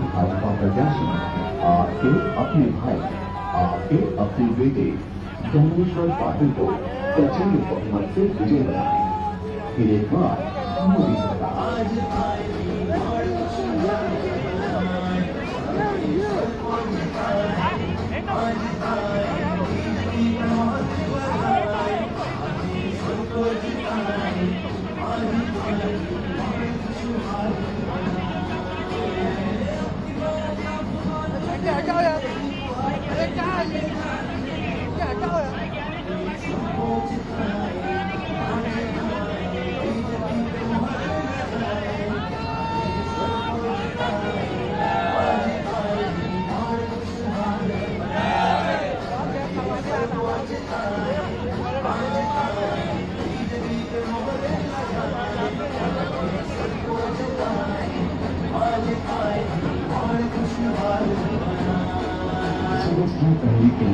भाजपा प्रत्याशी अपने भाई के अपने बेटे ज्ञानेश्वर पाटिल को प्रचंड बहुमत से विजयी बनाया। फिर एक बार मोदी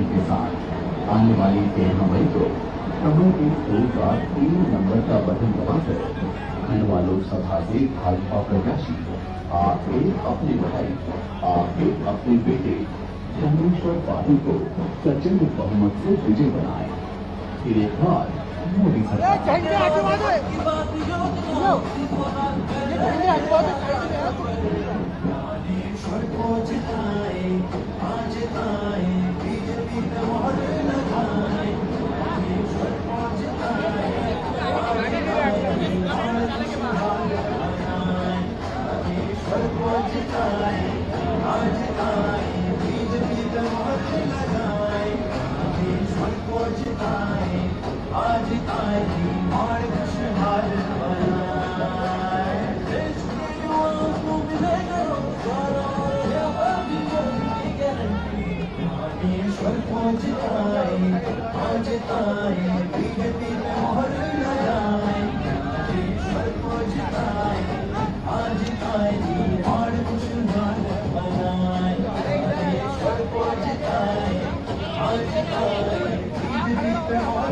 के साथ आने वाली 13 मई को कमल के फूल का 3 नंबर का बटन दबाकर खंडवा लोकसभा से भाजपा प्रत्याशी आपके अपने भाई आपके अपने बेटे ज्ञानेश्वर पाटिल को प्रचंड बहुमत से विजय बनाए। फिर एक बार मोदी सरकार। पहली किरण के साथ आने वाली 13 मई को कमल के फूल का 3 नंबर का बटन दबाकर खंडवा लोकसभा से भाजपा प्रत्याशी आपके अपने भाई आपके अपने बेटे ज्ञानेश्वर पाटिल को प्रचंड बहुमत से विजय बनाए।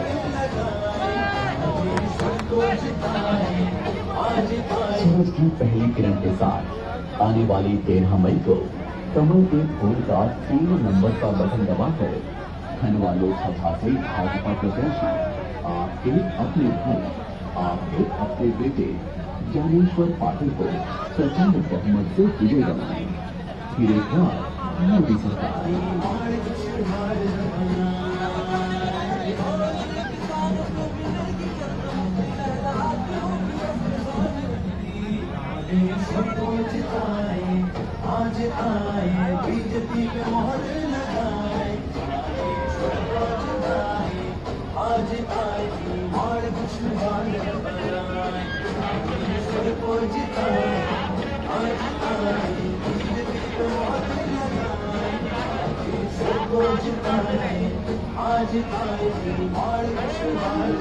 फिर एक बार मोदी सूरज की पहली किरण के साथ आने वाली 13 मई को कमल के फूल का 3 नंबर का बटन दबाकर खंडवा लोकसभा से भाजपा प्रत्याशी आपके अपने भाई आपके अपने बेटे ज्ञानेश्वर पाटिल को प्रचंड बहुमत से विजय बनाए। फिर एक बार मोदी सरकार। आज आए बीजेपी पे मोहर लगाए, आज आए और कुछ बनाए, को जिताए, आज आए बीजेपी पे मोहर लगाए, को जिताए, आज आए और कुछ बनाए।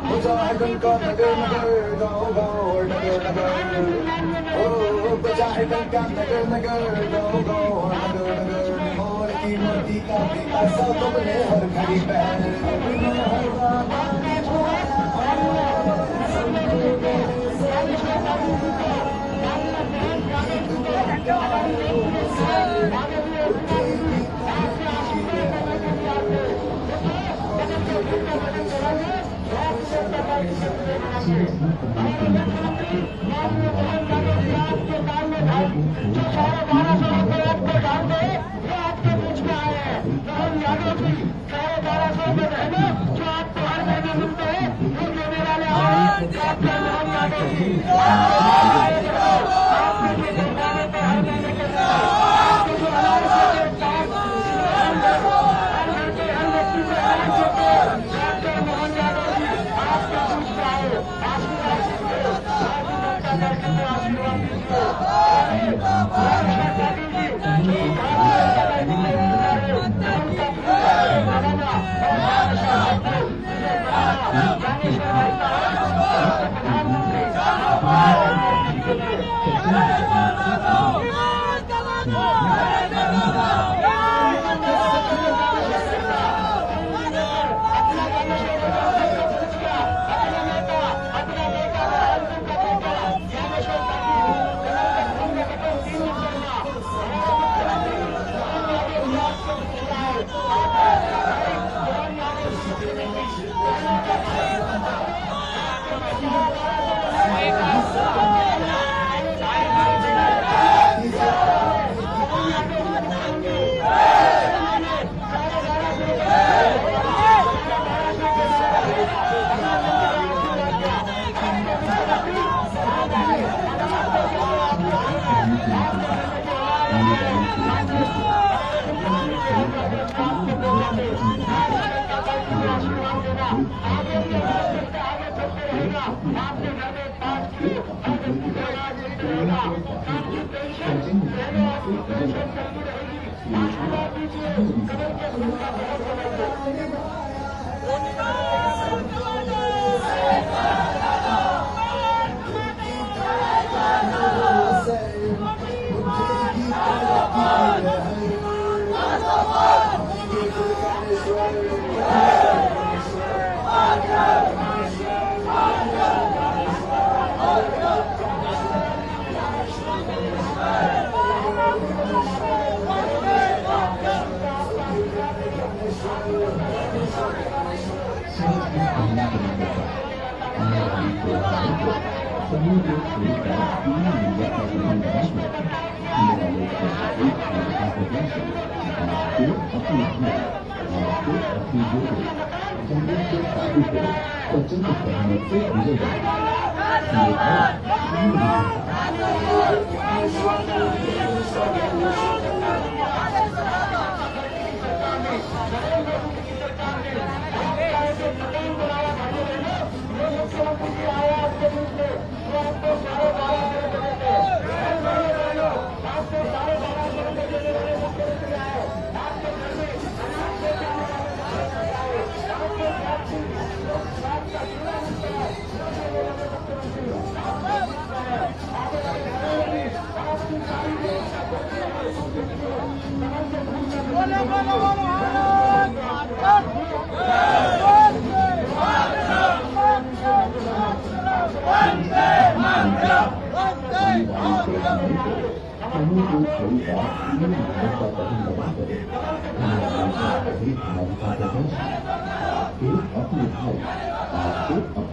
मुजाहिदन का नगर नगर गाँव गाँव नगर नगर, ओ मुजाहिदन का नगर नगर गाँव गाँव नगर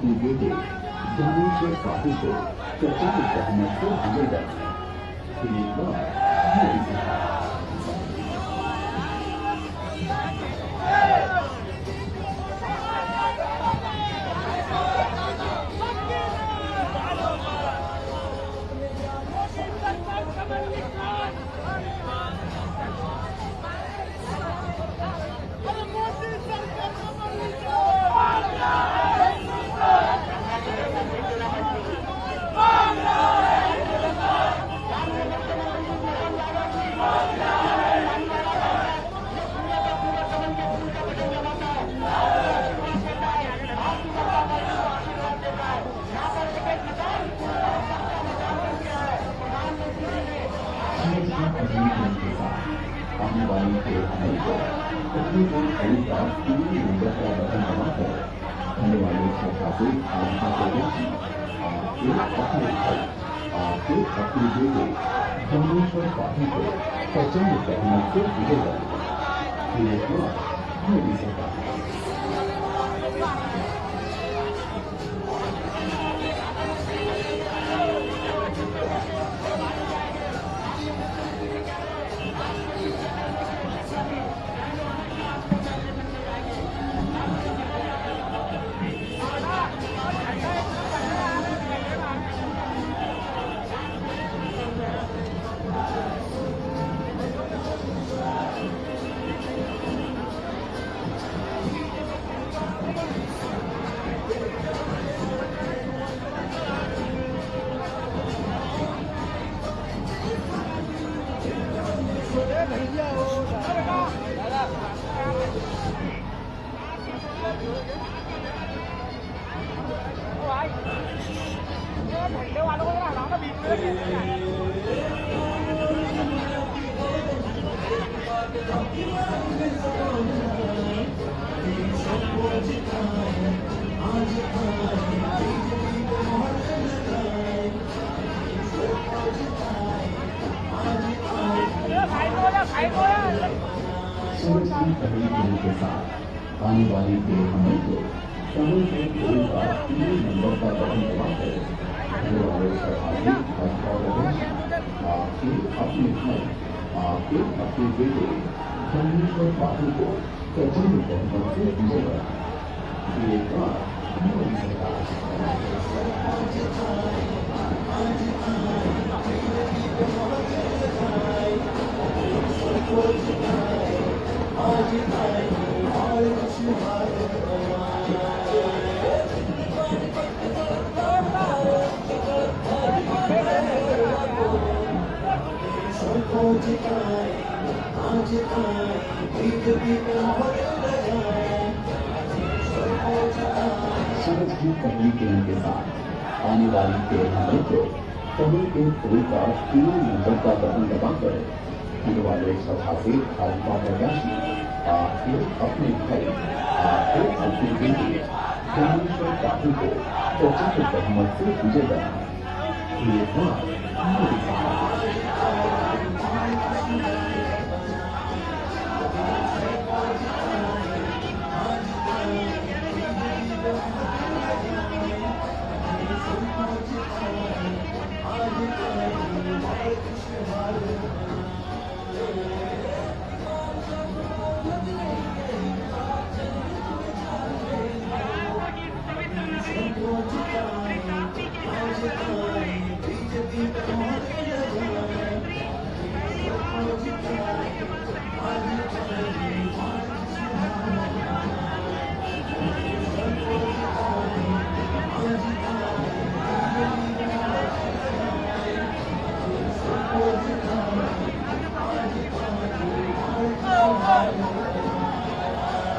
अपने बेटे ज्ञानेश्वर साहू को प्रचंड बहुमत से विजय एक बार Bangla! आने वाली 13 मई को अपने को फूल का 3 नंबर का बटन दबाकर होने वाले छात्र भाजपा प्रत्याशी आपके अपने भाई आपके अपने बेटे धर्मेश्वर पाठक को प्रचंड बहुमत से विजय बनाया। फिर एक बार मोदी सरकार सूरज की पहली किरण के साथ आने वाली 13 मई को कमल के फूल का 3 नंबर का बटन दबाकर होने वाले सरकारी भाजपा प्रत्याशी आपके अपने भाई आपके अपने बेटे धर्मेश्वर पाठक को प्रचंड बहुमत से विजय बनाया। ये एक बार मोदी सरकार सूरज की पहली किरण के साथ आने वाली 13 मई को कमल के फूल का 3 नंबर का बटन दबाकर होने वाले सभा से भाजपा प्रत्याशी आपके अपने भाई आपके अपने बेटे धर्मेश्वर पाठक को प्रचंड बहुमत से विजय बनाया। ये बात मोदी सरकार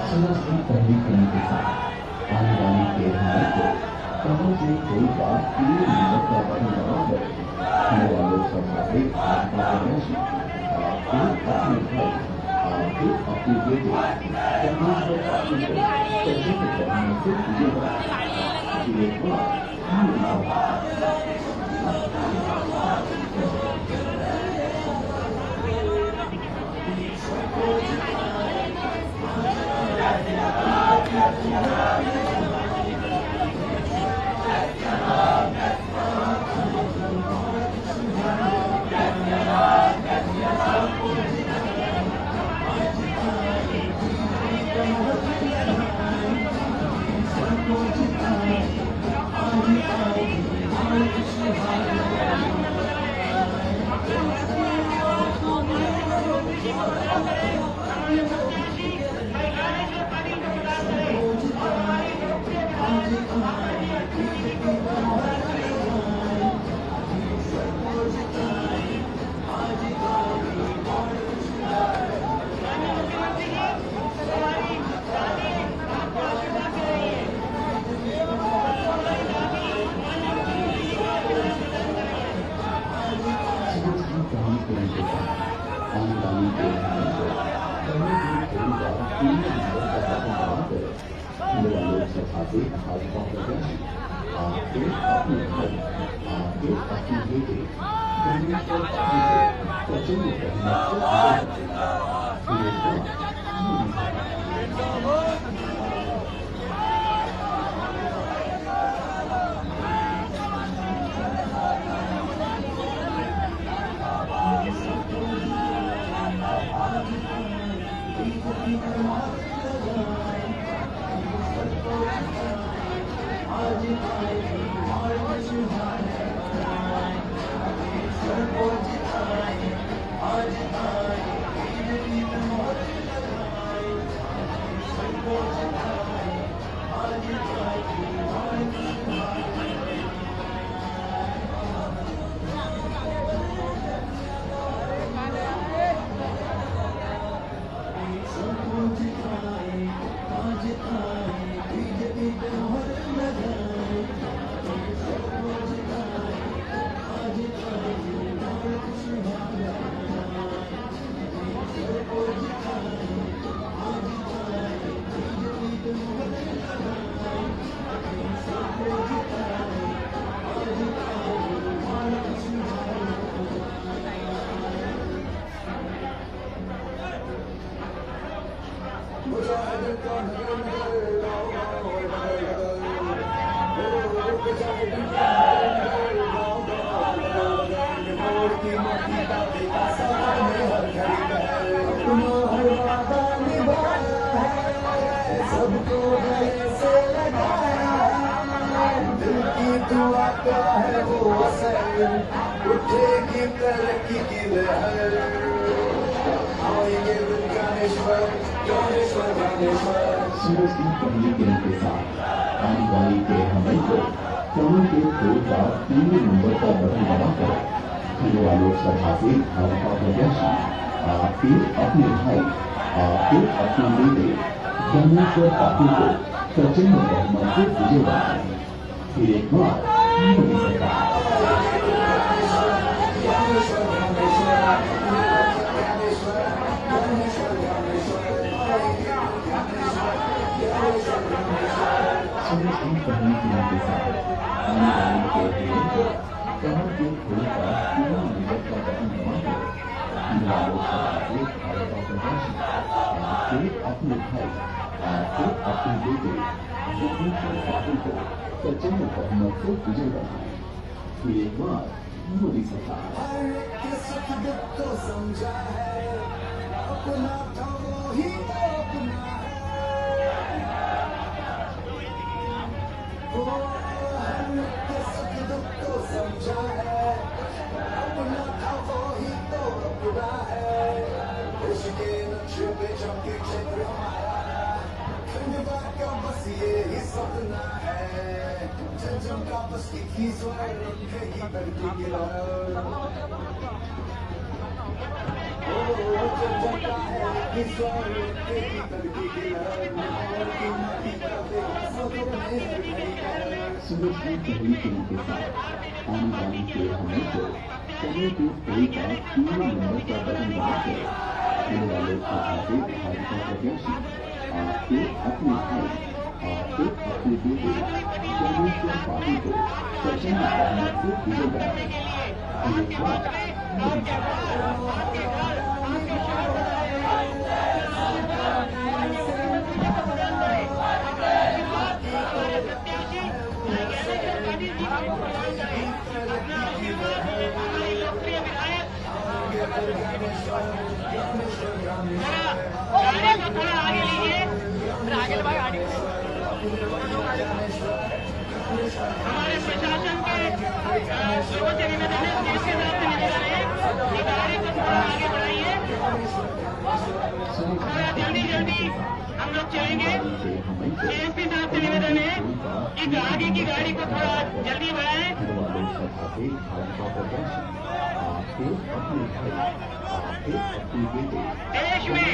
सूरज की पहली किरण के साथ आने वाली 13 मई को कमल के फूल का 3 नंबर का बटन दबाकर होने वाले सभा से भाजपा प्रत्याशी आपके अपने भाई आपके अपने बेटे धर्मेश्वर पाठक को प्रचंड बहुमत से विजय बनाया। ये एक बार मोदी सरकार आने वाली 13 मई को तीन नंबर का बटन दबाकर खंडवा लोकसभा से भाजपा प्रत्याशी आपके अपने भाई आपके अपने बेटे ज्ञानेश्वर पाटिल को प्रचंड बहुमत से विजय सबको गले से लगाया दिल की दुआ का है वो असर उठेगी तरक्की की लहर आएंगे ज्ञानेश्वर ज्ञानेश्वर ज्ञानेश्वर। सूरज की पहली किरण के साथ आने वाली 13 मई को कमल के फूल का 3 नंबर का बटन दबाकर खंडवा लोकसभा से भाजपा प्रत्याशी आपके अपने भाई आपके अपने बेटे ज्ञानेश्वर पाटिल को प्रचंड बहुमत से विजय बनाएं। फिर एक बार मोदी सरकार। सूरज की पहली किरण के साथ आने वाली 13 मई को कमल के फूल का 3 नंबर का बटन दबाकर खंडवा लोकसभा से भाजपा प्रत्याशी आपके अपने भाई आपके अपने बेटे ज्ञानेश्वर पाटिल को प्रचंड बहुमत से विजय बनाएं। फिर एक बार मोदी सरकार। तो समझा है अपना था वो ही तो अपना तो समझा है अपना था वो ही तो अपना है देश के नक्शे पे चमके क्षेत्र हमारा खंडवा का बस ये ही सपना है जम का बस की स्वर रखेगी धरती की लहर जम का है कि स्वर रखेगी धरती की लहर और की माटी का बेसब्र में सूरज की पहली किरण के साथ आने वाली 13 मई को कमल के फूल का 3 नंबर का बटन दबाकर खंडवा लोकसभा से भाजपा प्रत्याशी आपके अपने भाई आपके अपने बेटे ज्ञानेश्वर पाटिल को प्रचंड बहुमत से विजय बनाएं। एक बार मोदी सरकार। थोड़ा आगे लीजिए, आगे भाई आगे। हमारे प्रशासन के सर्वोच्च निवेदन है, इसके साथ निवेदन है कि गाड़ी को थोड़ा आगे बढ़ाइए, थोड़ा जल्दी जल्दी हम लोग चलेंगे। एसपी साहब से निवेदन है कि आगे की गाड़ी को थोड़ा जल्दी बढ़ाएं। देश में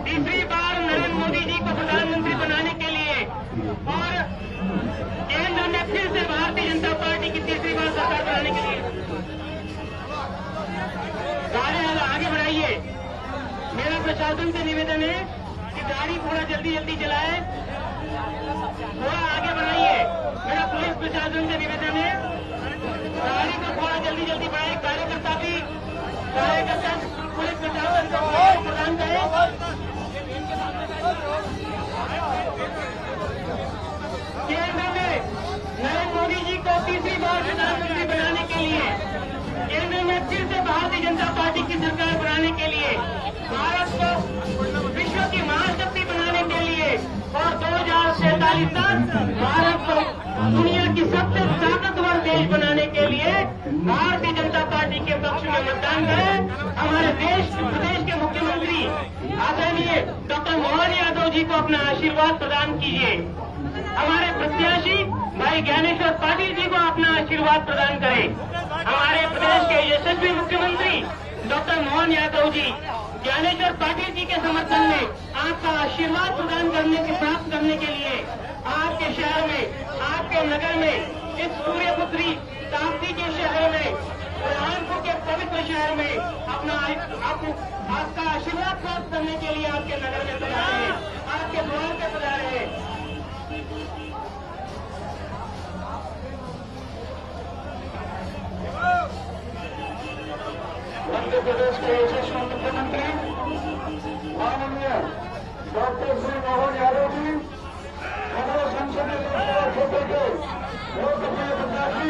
तीसरी बार नरेंद्र मोदी जी को प्रधानमंत्री बनाने के लिए और केंद्र में फिर से भारतीय जनता पार्टी की तीसरी बार सरकार बनाने के लिए गाड़ी आगे बढ़ाइए। मेरा प्रशासन से निवेदन है कि गाड़ी थोड़ा जल्दी जल्दी चलाए, थोड़ा आगे बढ़ाइए। मेरा पुलिस प्रशासन से निवेदन है, गाड़ी को थोड़ा जल्दी जल्दी बढ़ाए। कार्यकर्ता पुलिस प्रशासन को प्रदान करें। केंद्र में नरेंद्र मोदी जी को तीसरी बार प्रधानमंत्री बनाने के लिए, केंद्र में फिर से भारतीय जनता पार्टी की सरकार बनाने के लिए, भारत को विश्व की महाशक्ति बनाने के लिए और 2047 तक भारत को दुनिया की सबसे ताकतवर देश बनाने के लिए भारतीय जनता पार्टी के पक्ष में मतदान करें। हमारे प्रदेश के मुख्यमंत्री आदरणीय डॉक्टर मोहन यादव जी को अपना आशीर्वाद प्रदान कीजिए। हमारे प्रत्याशी भाई ज्ञानेश्वर पाटिल जी को अपना आशीर्वाद प्रदान करें। हमारे प्रदेश के यशस्वी मुख्यमंत्री डॉक्टर मोहन यादव जी ज्ञानेश्वर पाटिल जी के समर्थन में आपका आशीर्वाद प्रदान प्राप्त करने के लिए आपके शहर में, आपके नगर में, इस सूर्यपुत्री ताप्ती के शहर में, बुरहानपुर के पवित्र शहर में आपका आशीर्वाद प्राप्त करने के लिए आपके नगर में पधारे हैं, आपके द्वार पे पधारे हैं। मध्य प्रदेश के यशस्वी मुख्यमंत्री माननीय डॉक्टर श्री मोहन यादव जी, हमारे संसदीय लोकसभा क्षेत्र के लोकप्रिय प्रत्याशी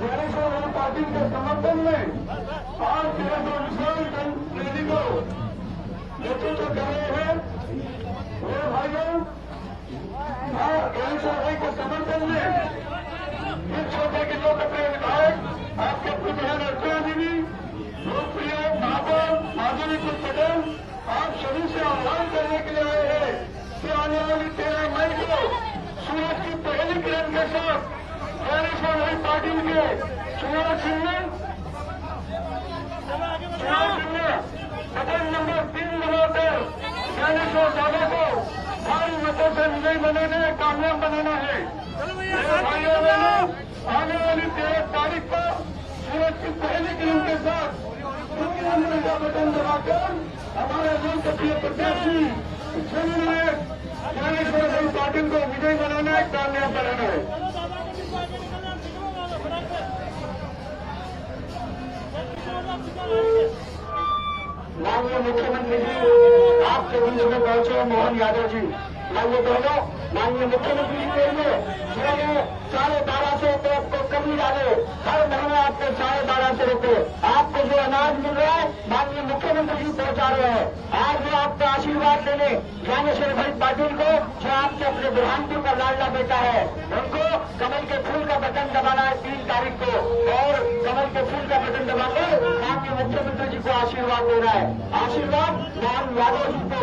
ज्ञानेश्वर पाटिल के समर्थन में आज के विशाल रैली को नेतृत्व कर रहे हैं। मेरे भाइयों, ज्ञानेश्वर भाई के समर्थन में इस क्षेत्र के लोकप्रिय विधायक आपके प्रतिनिधि अर्चना दीदी, लोकप्रिय माधुरी पटेल, आप सभी से आह्वान करने के लिए आए हैं कि आने वाली 13 मई को सूरज की पहली किरण के साथ ज्ञानेश्वर भाई पाटिल के चुनाव चिन्ह बटन नंबर 3 दबाकर ज्ञानेश्वर साहब को भारी मतों से विजयी बनाने, कामयाब बनाना है। मेरे भाइयों बहनों, आने वाली 13 तारीख को सूरज की पहली किरण के साथ नंबर का बटन दबाकर हमारे लोकप्रिय प्रत्याशी ज्ञानेश्वर भाई पाटिल को विजयी बनाना है, कामयाब बनाना है। माननीय मुख्यमंत्री जी आपके बीच में पहुंचे मोहन यादव जी। माननीय बहनों, माननीय मुख्यमंत्री जी के लिए जिन्होंने 1250 रुपये आपको कमी डाले, हर महीने आपके 1250 रुपये आपको जो अनाज मिल रहा है माननीय मुख्यमंत्री जी पहुंचा रहे हैं। आज वो आपका आशीर्वाद लेने ज्ञानेश्वर भाई पाटिल को, जो आपके अपने बुरहानपुर का लाडला बेटा है, उनको कमल के फूल का बटन दबाना है 3 तारीख को, और कमल के फूल का बटन दबाकर माननीय मुख्यमंत्री जी को आशीर्वाद देना है। आशीर्वाद मोहन यादव जी को,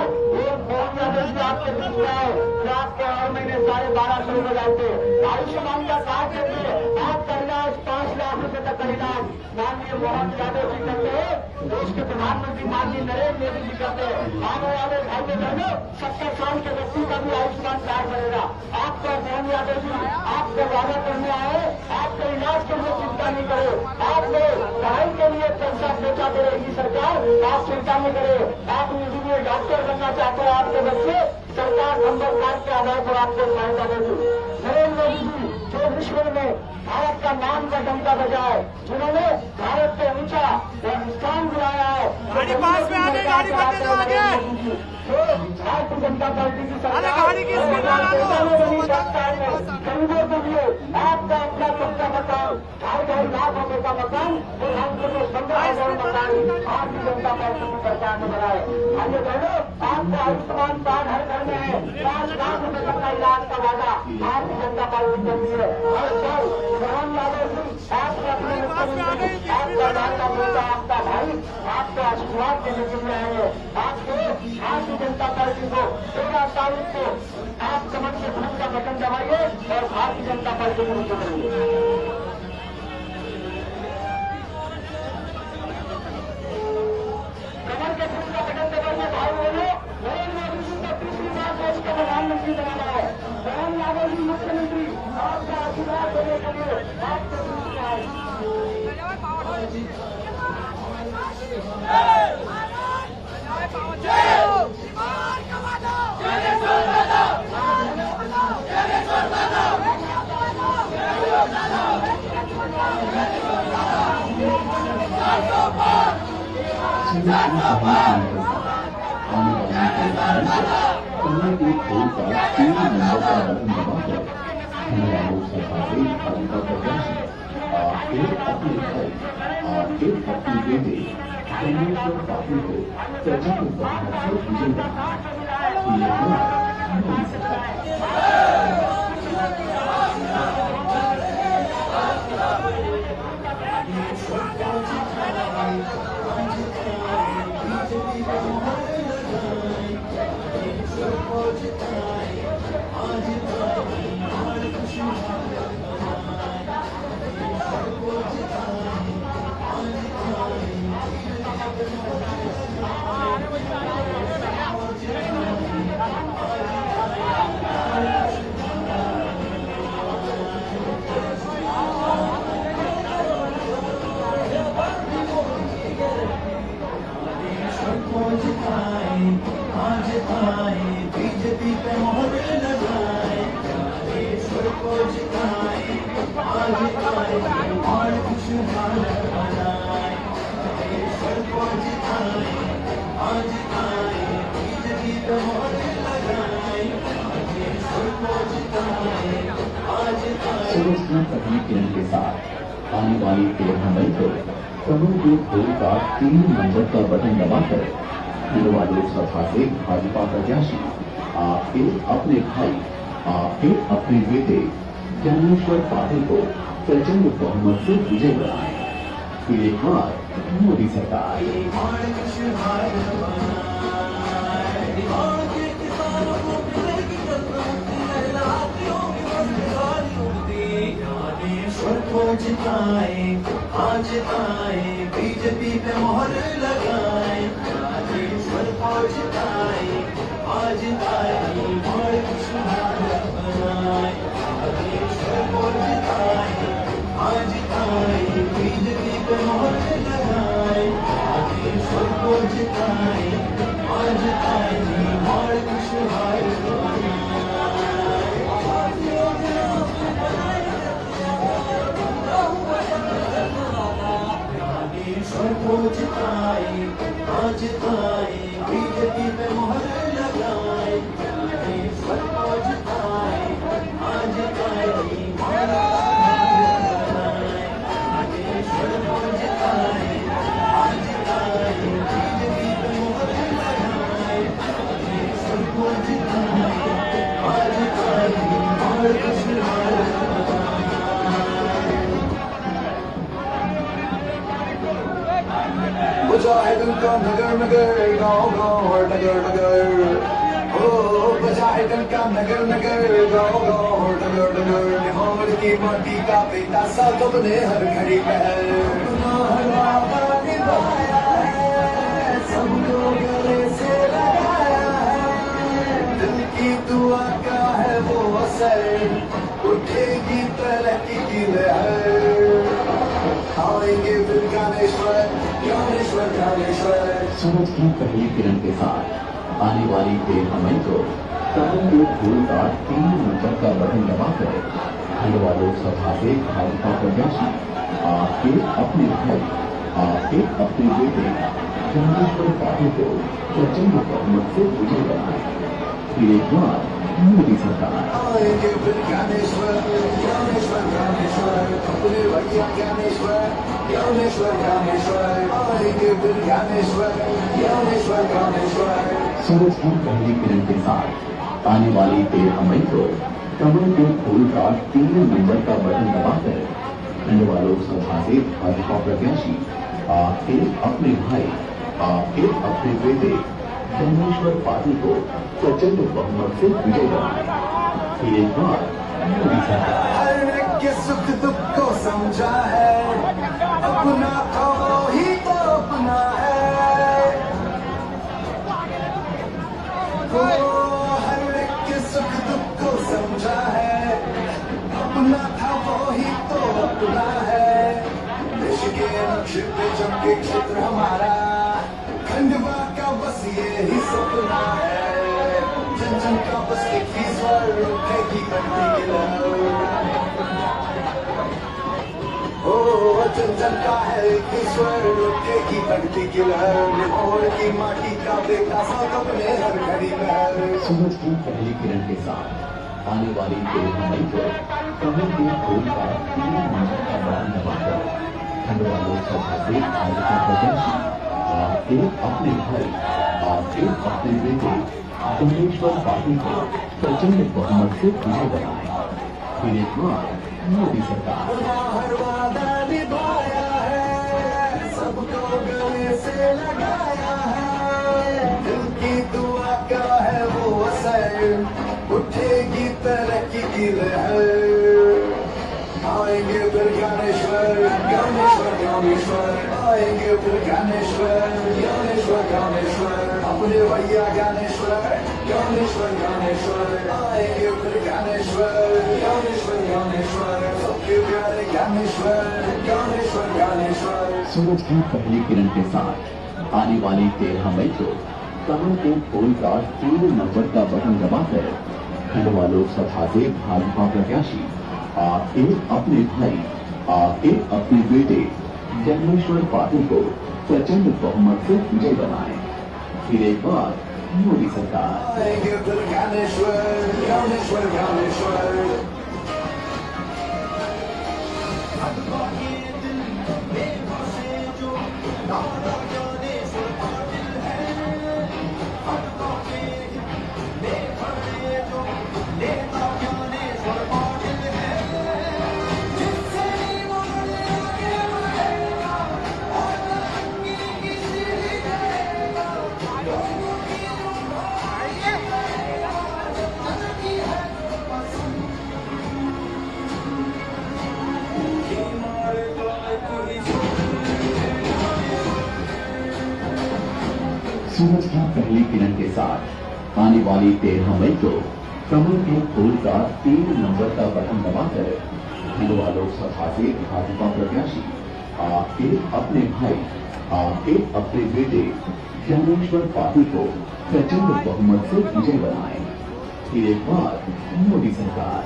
मोहन यादव जी आपके बीच में है जो आपको हर महीने 1250 रुपये डालते। आयुष्मान का कार्ड करके आपका इलाज 5 लाख रुपए तक का इलाज माननीय मोहन यादव जी करते हैं, देश के प्रधानमंत्री माननीय नरेंद्र मोदी जी करते हैं। आने वाले भाइयों बहनों, 70 साल के व्यक्ति का भी आयुष्मान कार्ड बनेगा। आपका मोहन यादव जी आपको वादा करने आए, आपके इलाज के लिए चिंता नहीं करे, आपको पढ़ाई के लिए पैसा पहुंचा दे रहेगी सरकार, आप चिंता नहीं करे। आप इंजीनियर डॉक्टर बनना चाहते हैं, आपके बच्चे, सरकार नंबर कार्ड के आधार पर आपको सहायता देगी। नरेंद्र मोदी जी जो विश्व में भारत का नाम का डंका बजाए, जिन्होंने भारत को ऊंचा स्थान दिलाया है, गाड़ी पास में आगे, गाड़ी बढ़ने दो आगे। भारतीय जनता पार्टी की सरकार गाड़ी की स्पीड बढ़ा दो। गरीबों के लिए आपका अपना पक्का मकान 2.5 लाख रुपए का मकान, बुरहानपुर में 15,000 मकान भारतीय जनता पार्टी की सरकार ने बनाए। आइए बहनों, आपका आयुष्मान कार्ड हर घर में है, 5 लाख रुपए तक का इलाज का वादा भारतीय जनता पार्टी करती है। और सर मोहन यादव जी आपको अपने मुख्यमंत्री, आपका लाडला बेटा, आपका भाई आपको आशीर्वाद देने के लिए आए हैं। आपको भारतीय जनता पार्टी को 13 तारीख को आप कमल के फूल का बटन दबाइए और भारतीय जनता पार्टी को नीचे करेंगे। कमल के फूल का बटन दबाइए भाई बहनों, नरेंद्र मोदी जी को तीसरी बार देश का प्रधानमंत्री बनाना है। मोहन यादव जी मुख्यमंत्री आपका आशीर्वाद देने के लिए आपके बीच में आए। जय हो बीजेपी पे मोहर लगाए, ईश्वर को जिताए, आज आए और खुशहाल बनाए, ईश्वर को जिताए, आज आए बीजेपी पे मोहर लगाए, ईश्वर को जिताए, आज आए। सूरज की पहली किरण के साथ आने वाली 13 मई को कमल के फूल का 3 नंबर का बटन दबाकर खंडवा लोकसभा से भाजपा प्रत्याशी आपके अपने भाई, आपके अपने बेटे ज्ञानेश्वर पाटिल को प्रचंड बहुमत से विजय बनाए। फिर एक बार मोदी सरकार। ईश्वर को जिताए, आज आए बीजेपी पे मोहर लगाए, ईश्वर को जिताए, आज आए और खुशहाल बनाए, ईश्वर को जिताए, आज आए बीजेपी पे मोहर लगाए, ईश्वर को जिताए, आज आए और खुशहाल बनाए। ईश्वर को जिताए, आज आए बीजेपी पे मोहर लगाए, ईश्वर को जिताए, आज आए और ईश्वर को जिताए, आज आए बीजेपी पे मोहर लगाए, ईश्वर को जिताए, आज आए और खुशहाल मुजाहिदन का नगर नगर गाँव गाँव और नगर नगर, हो मुजाहिदन का नगर नगर गाँव गाँव और नगर नगर, निहार की माटी का बेटा सा तुमने हर घड़ी पहल निभाया है, सब लोग गले से लगाया है, दिल की दुआ का है वो असर, उठेगी तरक्की की लहर, आएंगे फिर ज्ञानेश्वर ज्ञानेश्वर ज्ञानेश्वर। सूरज की पहली किरण के साथ आने वाली 13 मई को कमल के फूल का 3 नंबर का बटन दबाकर खंडवा लोकसभा से भाजपा प्रत्याशी आपके अपने भाई, आपके अपने बेटे ज्ञानेश्वर पाटिल को प्रचंड बहुमत से विजय बनाए। फिर एक बार मोदी सरकार। आएंगे फिर ज्ञानेश्वर ज्ञानेश्वर ज्ञानेश्वर, अपने भैया ज्ञानेश्वर ज्ञानेश्वर ज्ञानेश्वर, आएंगे फिर ज्ञानेश्वर ज्ञानेश्वर ज्ञानेश्वर। सूरज की पहली किरण के साथ आने वाली 13 मई को कमल के फूल का 3 नंबर का बटन दबाकर खंडवा लोकसभा से भाजपा प्रत्याशी आपके अपने भाई, आपके अपने बेटे ज्ञानेश्वर पाटिल को प्रचंड बहुमत से विजय बनाए। फिर एक बार मोदी सरकार। हर एक के सुख दुख को समझा है, अपना तो ही तो अपना है, वो हर एक के सुख दुख को समझा है, अपना था वो ही तो अपना है, देश के नक्शे पे चमके क्षेत्र हमारा, खंडवा का बस ये ही सपना है, जन जन का बस एक ही स्वर उठेगी बनती की लहर, ओ जनता है एक ईश्वर लुटे की तकती की लहर और की माटी का बेटा सा अपने हर घड़ी में सूरज की पहली किरण के साथ आने वाली 13 मई को कमल के फूल का 3 नंबर का बटन दबाकर खंडवा लोकसभा से भाजपा प्रत्याशी और एक अपने भाई और एक अपने बेटे जगदीश्वर पाटिल को प्रचंड बहुमत से विजय बनाए। फिर एक बार मोदी सरकार। हर वादा निभाया है सबको गले से लगाया है दिल की दुआ का है वो असर उठेगी तरक्की की लहर आएंगे फिर ज्ञानेश्वर ज्ञानेश्वर ज्ञानेश्वर आएंगे फिर ज्ञानेश्वर ज्ञानेश्वर ज्ञानेश्वर अपने भैया ज्ञानेश्वर ज्ञानेश्वर ज्ञानेश्वर आएंगे फिर ज्ञानेश्वर ज्ञानेश्वर ज्ञानेश्वर सबके प्यारे ज्ञानेश्वर ज्ञानेश्वर ज्ञानेश्वर सूरज की पहली किरण के साथ आने वाली 13 मई को कमल के फूल का 3 नंबर का बटन दबाकर खंडवा लोकसभा से भाजपा प्रत्याशी आप एक अपने भाई आप एक अपने बेटे जगदीश्वर पाटिल को प्रचंड बहुमत से विजय बनाए। फिर एक बार मोदी सरकार। आएंगे फिर ज्ञानेश्वर ज्ञानेश्वर ज्ञानेश्वर सूरज की पहली किरण के साथ आने वाली 13 मई को कमल के फूल का 3 नंबर का बटन दबाकर खंडवा लोकसभा से भाजपा प्रत्याशी आप एक अपने भाई आप एक अपने बेटे जगदीश्वर पाटिल को प्रचंड बहुमत से विजय बनाए। फिर एक बार मोदी सरकार।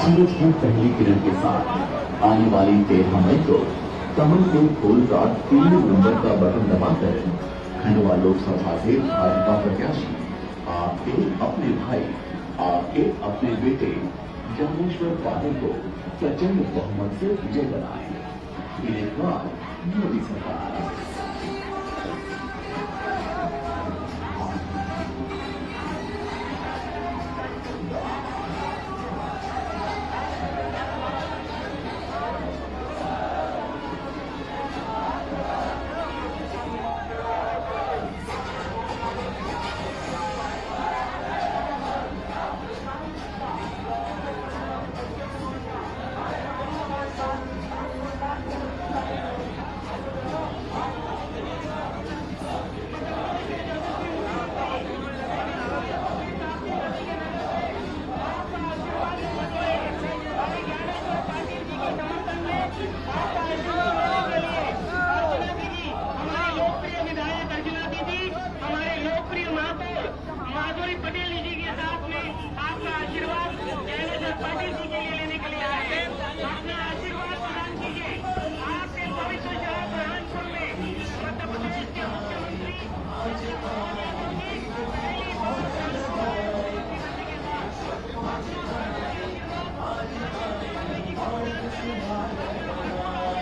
सूरज की पहली किरण के साथ आने वाली 13 मई को कमल के फूल का 3 नंबर का बटन दबाकर खंडवा लोकसभा से भाजपा प्रत्याशी आप एक अपने भाई आप एक अपने बेटे जगदीश्वर पाटिल को प्रचंड बहुमत से विजय बनाए। फिर एक बार मोदी सरकार।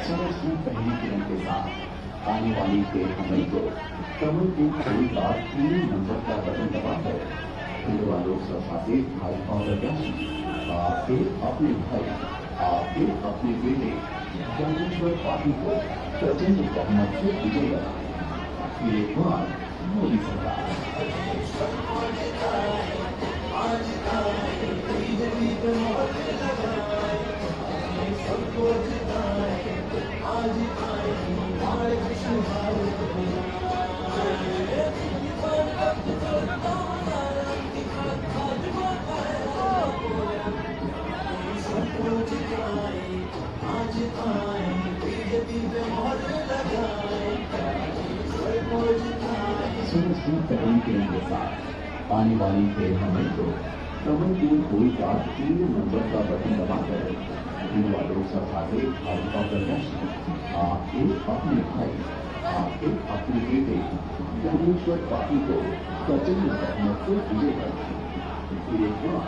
सूरज की पहली किरण के साथ आने वाली 13 मई को कमल के फूल का 3 नंबर का बटन दबाकर खंडवा लोकसभा से भाजपा प्रत्याशी आप एक अपने भाई आप एक अपने बेटे जगदीश्वर पाटिल को प्रचंड बहुमत से विजयी बना। फिर एक बार मोदी सरकार। सूरज की पहली किरण के साथ आने वाली 13 मई को कमल के फूल का 3 नंबर का बटन दबाकर खंडवा लोकसभा से भाजपा प्रत्याशी आपके अपने भाई आपके अपने बेटे ज्ञानेश्वर पाटिल को प्रचंड बहुमत से विजय कर फिर एक बार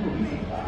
मोदी सरकार।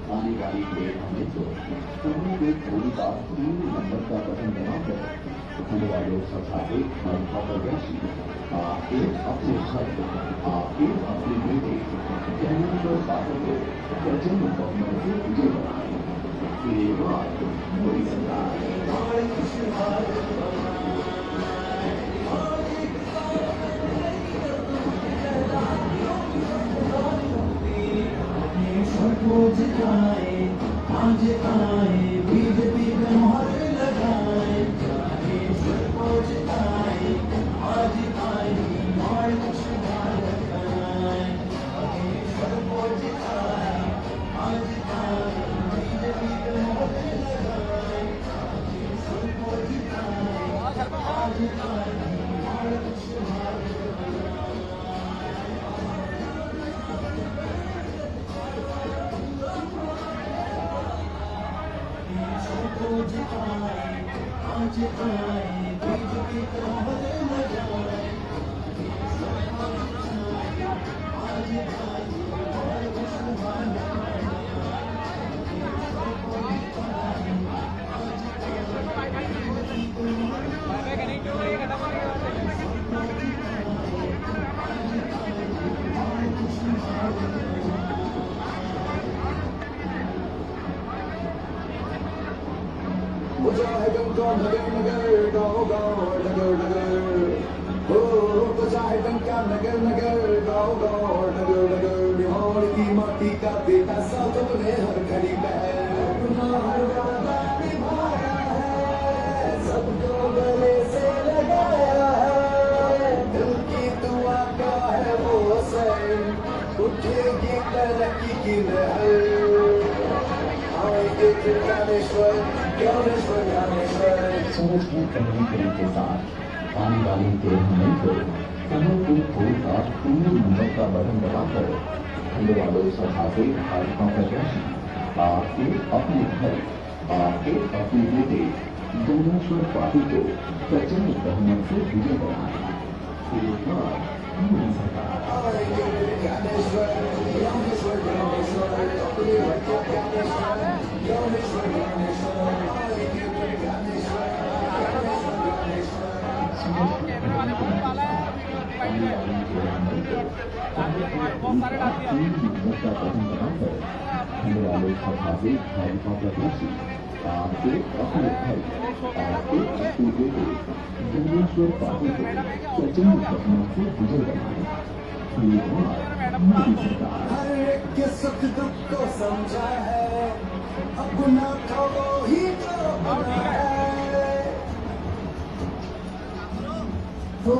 आने वाली 13 मई को कमल के फूल का 3 नंबर का बटन दबाकर खंडवा लोकसभा से भाजपा प्रत्याशी आपके अपने भाई आपके अपने बेटे ज्ञानेश्वर पाटिल को प्रचंड बहुमत से विजय बनाए फिर एक बार मोदी सरकार। आज आए बीजेपी में मोहर लगाए आज आए और कुछ भारत बनाए आज आए बीजेपी में मोहर लगाए आज आए और कुछ भारत आज आए बीजेपी को मोहर लगाए आज आए और कुछ भारत मुजाहिदों का नगर नगर गाँव गाँव नगर नगर हो मुजाहिदों का नगर नगर गाँव गाँव नगर नगर बिहार की माटी का बेटा सा तुमने हर घड़ी पहल की लहर आएंगे फिर ज्ञानेश्वर ज्ञानेश्वर ज्ञानेश्वर सूरज की पहली किरण के साथ आने वाली 13 मई को कमल के फूल का 3 नंबर का बटन दबाकर खंडवा लोकसभा से भाजपा प्रत्याशी आपके अपने भाई आपके अपने बेटे ज्ञानेश्वर पाटिल को प्रचंड बहुमत से विजय बनाए। एक बार मोदी सरकार आएंगे फिर ज्ञानेश्वर ज्ञानेश्वर ज्ञानेश्वर अपने भक्तों ज्ञानेश्वर ज्ञानेश्वर ज्ञानेश्वर आएंगे फिर ज्ञानेश्वर ज्ञानेश्वर ज्ञानेश्वर सूरज की पहली किरण के साथ आने वाली 13 मई को कमल के फूल का 3 नंबर का बटन दबाकर खंडवा लोकसभा से भाजपा प्रत्याशी आपके अपने भाई आपके अपने बेटे ज्ञानेश्वर पाटिल को प्रचंड बहुमत से विजय बनाए। एक बार मोदी सरकार हर एक के सुख दुख को समझा है अपना तो वो ही तो अपना है वो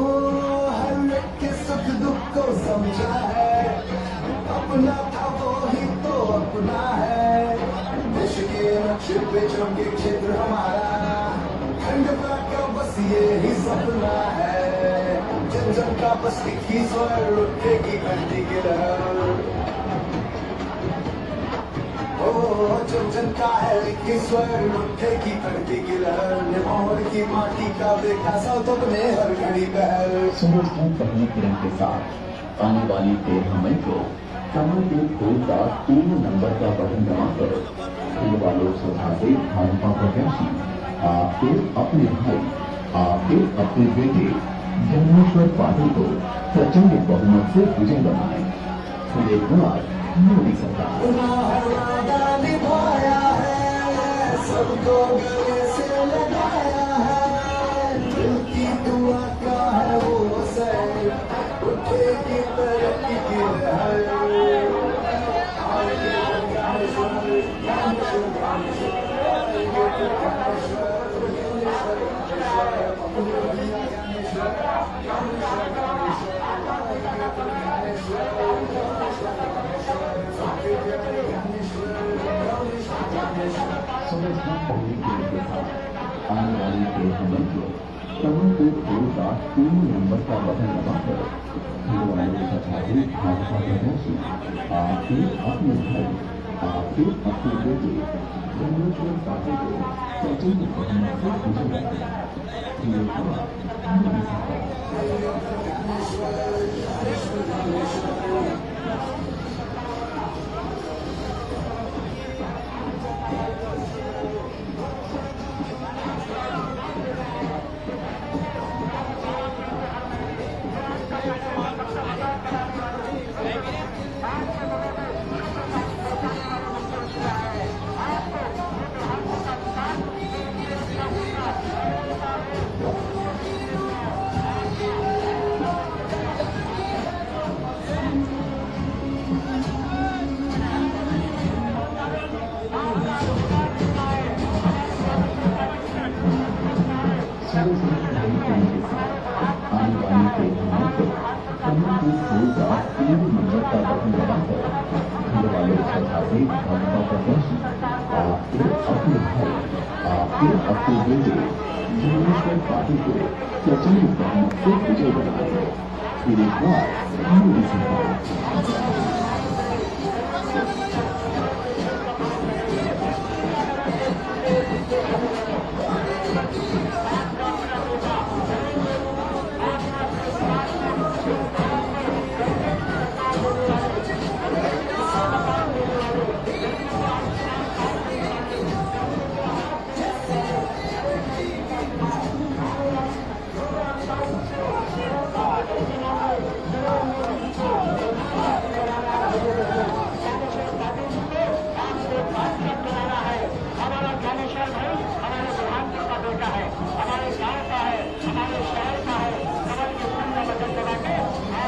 हर एक के सुख दुख को समझा है अपना था वो ही तो अपना है देश के नक्शे पे चमके क्षेत्र हमारा खंडवा का बस ये ही सपना है जन जन का बस एक ही स्वर उठेगी घंटी की लहर ओ जन जन का है एक ही स्वर उठेगी घंटी की लहर निभावर की माटी का देखा सौ तो अपने हर घड़ी पहल सूरज की पहली किरण के साथ आने वाली 13 मई को कमल के फूल का 3 नंबर का बटन दबाकर खंडवा लोकसभा से भाजपा प्रत्याशी आपके अपने भाई आपके अपने बेटे ज्ञानेश्वर पाटिल को प्रचंड बहुमत से विजय बनाए। एक बार मोदी सरकार अपना हर वादा निभाया है सबको गले से लगाया है दिल की दुआ का है वो सर उठेगी तरक्की की लहर आएंगे ज्ञानेश्वर ज्ञानेश्वर ज्ञानेश्वर आएंगे ज्ञानेश्वर ज्ञानेश्वर ज्ञानेश्वर अपने भैया ज्ञानेश्वर ज्ञानेश्वर ज्ञानेश्वर आएंगे ज्ञानेश्वर ज्ञानेश्वर सूरज की पहली किरण के साथ आने वाली 13 मई को कमल के फूल का 3 नंबर का बटन दबाकर खंडवा लोकसभा से भाजपा प्रत्याशी आपके अपने भाई आपके अपने बेटे ज्ञानेश्वर पाटिल को प्रचंड बहुमत से विजय बनाए। एक बार मोदी सरकार सूरज की पहली किरण के साथ आने वाली 13 मई को कमल के फूल का 3 नंबर का बटन दबाकर खंडवा लोकसभा से भाजपा प्रत्याशी आपके अपने भाई आपके अपने बेटे ज्ञानेश्वर पाटिल को प्रचंड बहुमत से विजय बनाए। एक बार मोदी सरकार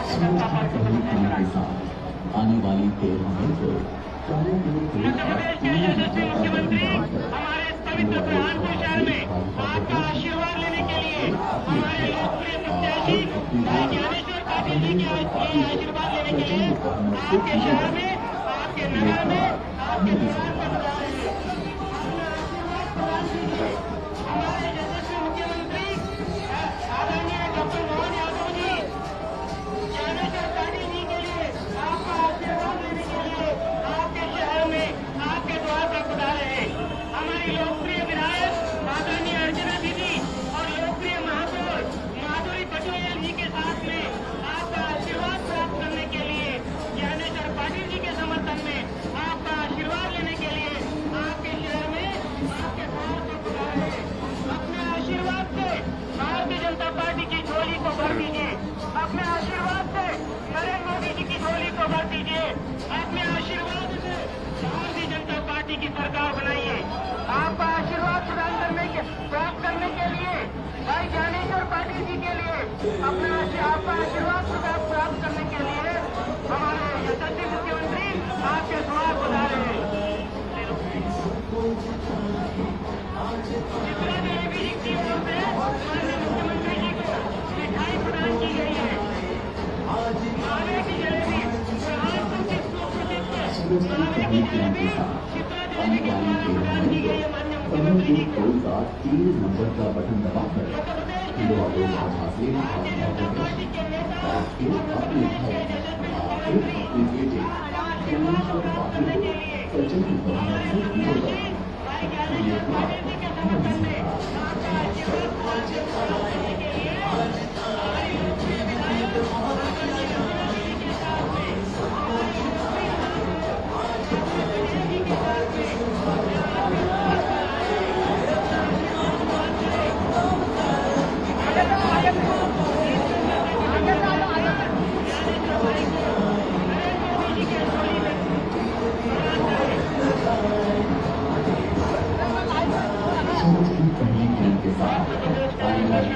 सूरज की पहली किरण के साथ आने वाली 13 मई को कमल के फूल का 3 नंबर का बटन दबाकर खंडवा लोकसभा से भाजपा प्रत्याशी आपके अपने भाई आपके अपने बेटे ज्ञानेश्वर पाटिल को प्रचंड बहुमत से विजय बनाए। आपके नगर में आपके द्वार पर बुला रहे हैं। आशीर्वाद प्रदान कीजिए हमारे यशस्वी मुख्यमंत्री आदरणीय डॉक्टर मोहन यादव जी, ज्ञानेश्वर पाटिल जी के लिए आपका आशीर्वाद लेने के लिए आपके शहर में आपके द्वार पर पधारे हैं। हमारी लोकप्रिय विधायक आदरणीय अर्चना दीदी और लोकप्रिय महापौर माधुरी पटेल जी के साथ में आपका आशीर्वाद प्राप्त करने के लिए, ज्ञानेश्वर पाटिल जी के समर्थन में आपका आशीर्वाद लेने के लिए आपके शहर में आपके द्वार पर पधारे हैं। अपने आशीर्वाद से भारतीय जनता पार्टी की झोली को भर दीजिए। अपने आशीर्वाद से नरेंद्र मोदी जी की झोली को भर दीजिए। अपने आशीर्वाद से भारतीय जनता पार्टी की सरकार बनाइए। आपका आशीर्वाद प्राप्त करने के लिए भाई ज्ञानेश्वर पाटिल जी के लिए आपका आशीर्वाद प्राप्त करने के लिए हमारे यशस्वी मुख्यमंत्री आपके द्वार पधारे हैं। चित्रा देवी जी की ओर से माननीय मुख्यमंत्री जी को मिठाई प्रदान की गई है। मावे की जलेबी प्रधानपुर की सुप्रसिद्ध मावे की जलेबी चित्रा देवी के द्वारा प्रदान की गई है। माननीय मुख्यमंत्री जी को 3 नंबर का बटन दबाकर किलो आलू भाजपा से आपके अपने भाई, आपके अपने बेटे ज्ञानेश्वर पाटिल को प्रचंड बहुमत से विजय पहली फिल्म के साथ आने वाली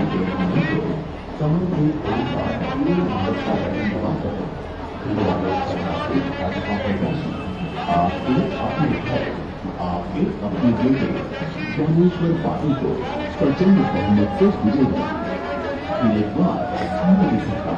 कमल के एक बार पूरे भारत का बटन दबाकर आपके अपने घर, आपके अपने बेटे ज्ञानेश्वर पाटिल को प्रचंड बहुमत से विजय बनाएंगे। एक बार मोदी सरकार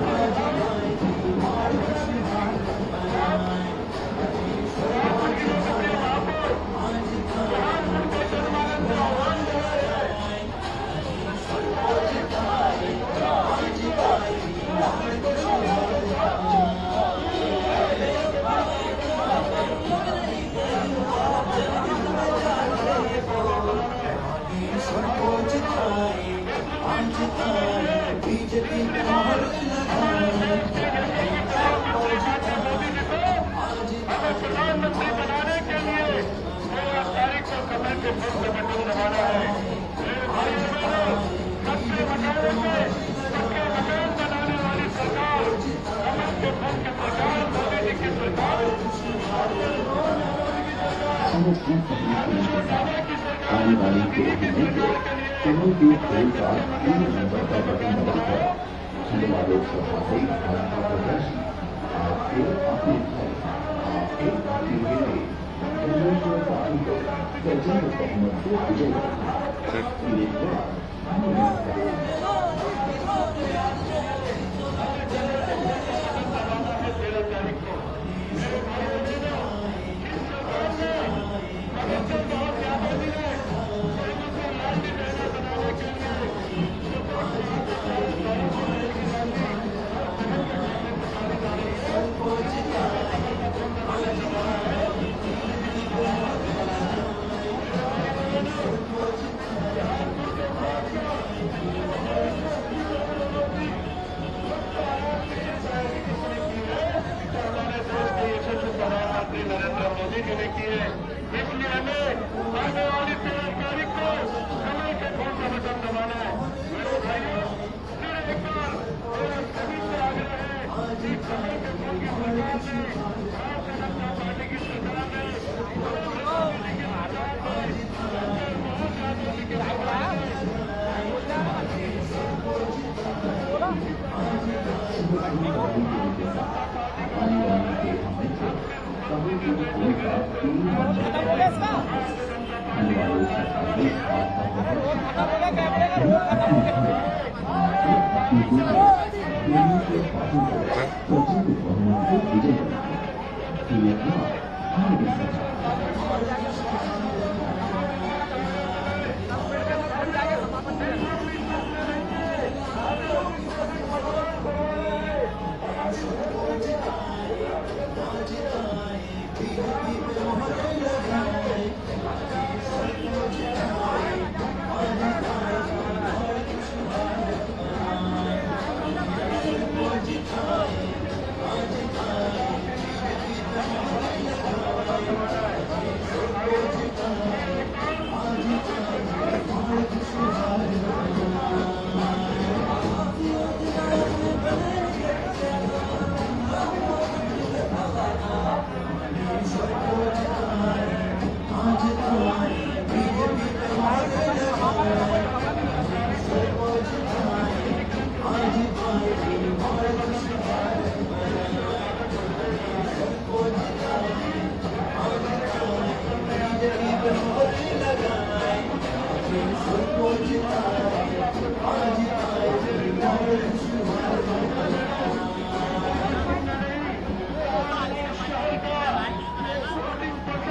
प्रधानमंत्री बनाने के लिए 16 तारीख को कमल के फूल से बटन दबाना है। मेरे भाइयों बहनों, सबके मकानों में सबके मकान बनाने वाली सरकार, कमल के फूल की सरकार, मोदी जी की सरकार, आने वाली कमल के फूल का 3 नंबर का बटन दबाकर खंडवा लोकसभा से भाजपा प्रत्याशी आपके अपने घर, आपके अपने बेटे ज्ञानेश्वर पाटिल को प्रचंड बहुमत से विजय बनाएंगे। एक बार मोदी सरकार नरेंद्र मोदी जी ने किए, इसलिए हमें आने वाली 13 तारीख को कमल के फूल का बटन दबाना है। मेरे भाइयों, फिर एक बार मेरा सभी से आग्रह है कि कमल के फूल की सरकार में, भारतीय जनता पार्टी की सरकार में, मोदी जी की सरकार में, डॉक्टर मोहन यादव जी की सरकार में मोदी सरकार।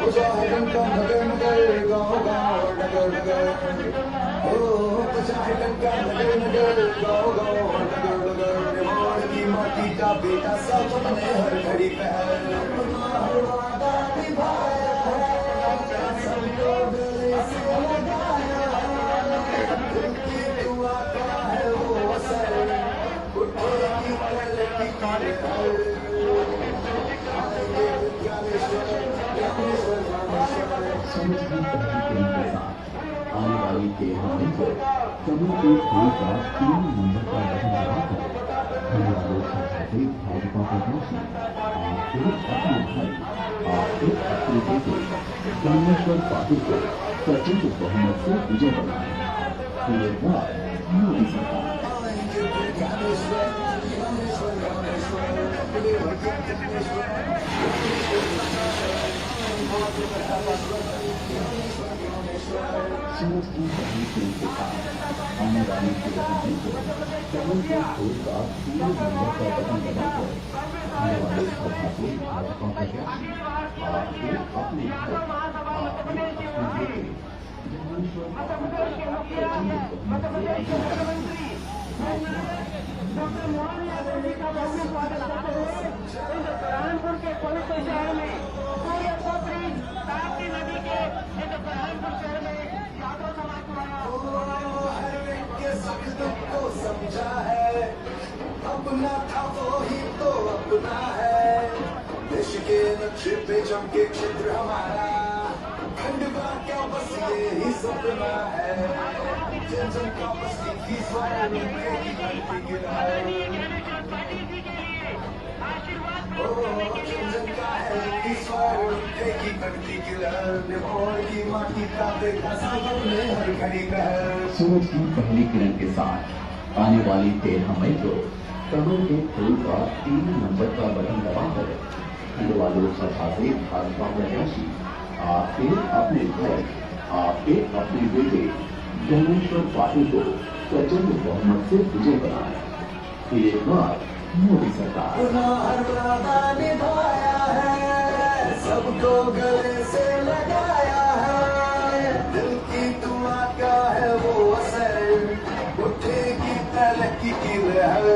मुजाहिदन का नगर नगर गाँव गाँव नगर नगर ओ मुजाहिदन का नगर नगर गाँव गाँव नगर नगर रिवॉर्ड की माटी का बेटा सब अपने हर घड़ी पहल हर वादा निभाया है सबको गले से लगाया दिल की दुआ का है वो असर उठेगी पल की काले सूरज की पहली किरण के साथ आने वाली 13 मई को कमल के फूल का 3 नंबर का बटन दबाकर हरियाणा लोकसभा से भाजपा प्रत्याशी आपके अपने बेटे ज्ञानेश्वर पाटिल को प्रचंड बहुमत से विजय बनाए। फिर एक बार मोदी सरकार। सूरज की पहली किरण के साथ आने वाली 13 मई को कमल के फूल का 3 नंबर का बटन दबाकर आने वाले सभा से भाजपा प्रत्याशी आपके अपने घर आपके अपने बेटे ज्ञानेश्वर पाटिल को प्रचंड बहुमत से विजय बनाए। डॉक्टर मोहन यादव जी का बहुत स्वागत करते हुए इस बुरहानपुर के पवित्र शहर में सूर्यपुत्री ताप्ती नदी के इस बुरहानपुर शहर में यादव समाज द्वारा के सुख दुख को समझा है अपना था वो ही तो अपना है देश के नक्शे पे चमके क्षेत्र हमारा खंडवा क्या बस ये ही सपना है जन जन का बस्ती की स्वर्ण में धरती गिरा है ओ जन जन का है कि स्वर्ण की धरती गिरा निभोर की माटी का देखा सब अपने हर घड़ी पहल सूरज की पहली किरण के साथ आने वाली 13 मई को कमल के फूल का 3 नंबर का बटन दबाकर खंडवा लोकसभा से भाजपा प्रत्याशी आपके अपने घर आपके अपने बेटे ज्ञानेश्वर पाटिल को प्रचंड बहुमत से विजय बनाए। फिर एक बार मोदी सरकार। हर वादा निभाया है सबको गले से लगाया है दिल की दुआ का है वो असर उठेगी तरक्की की लहर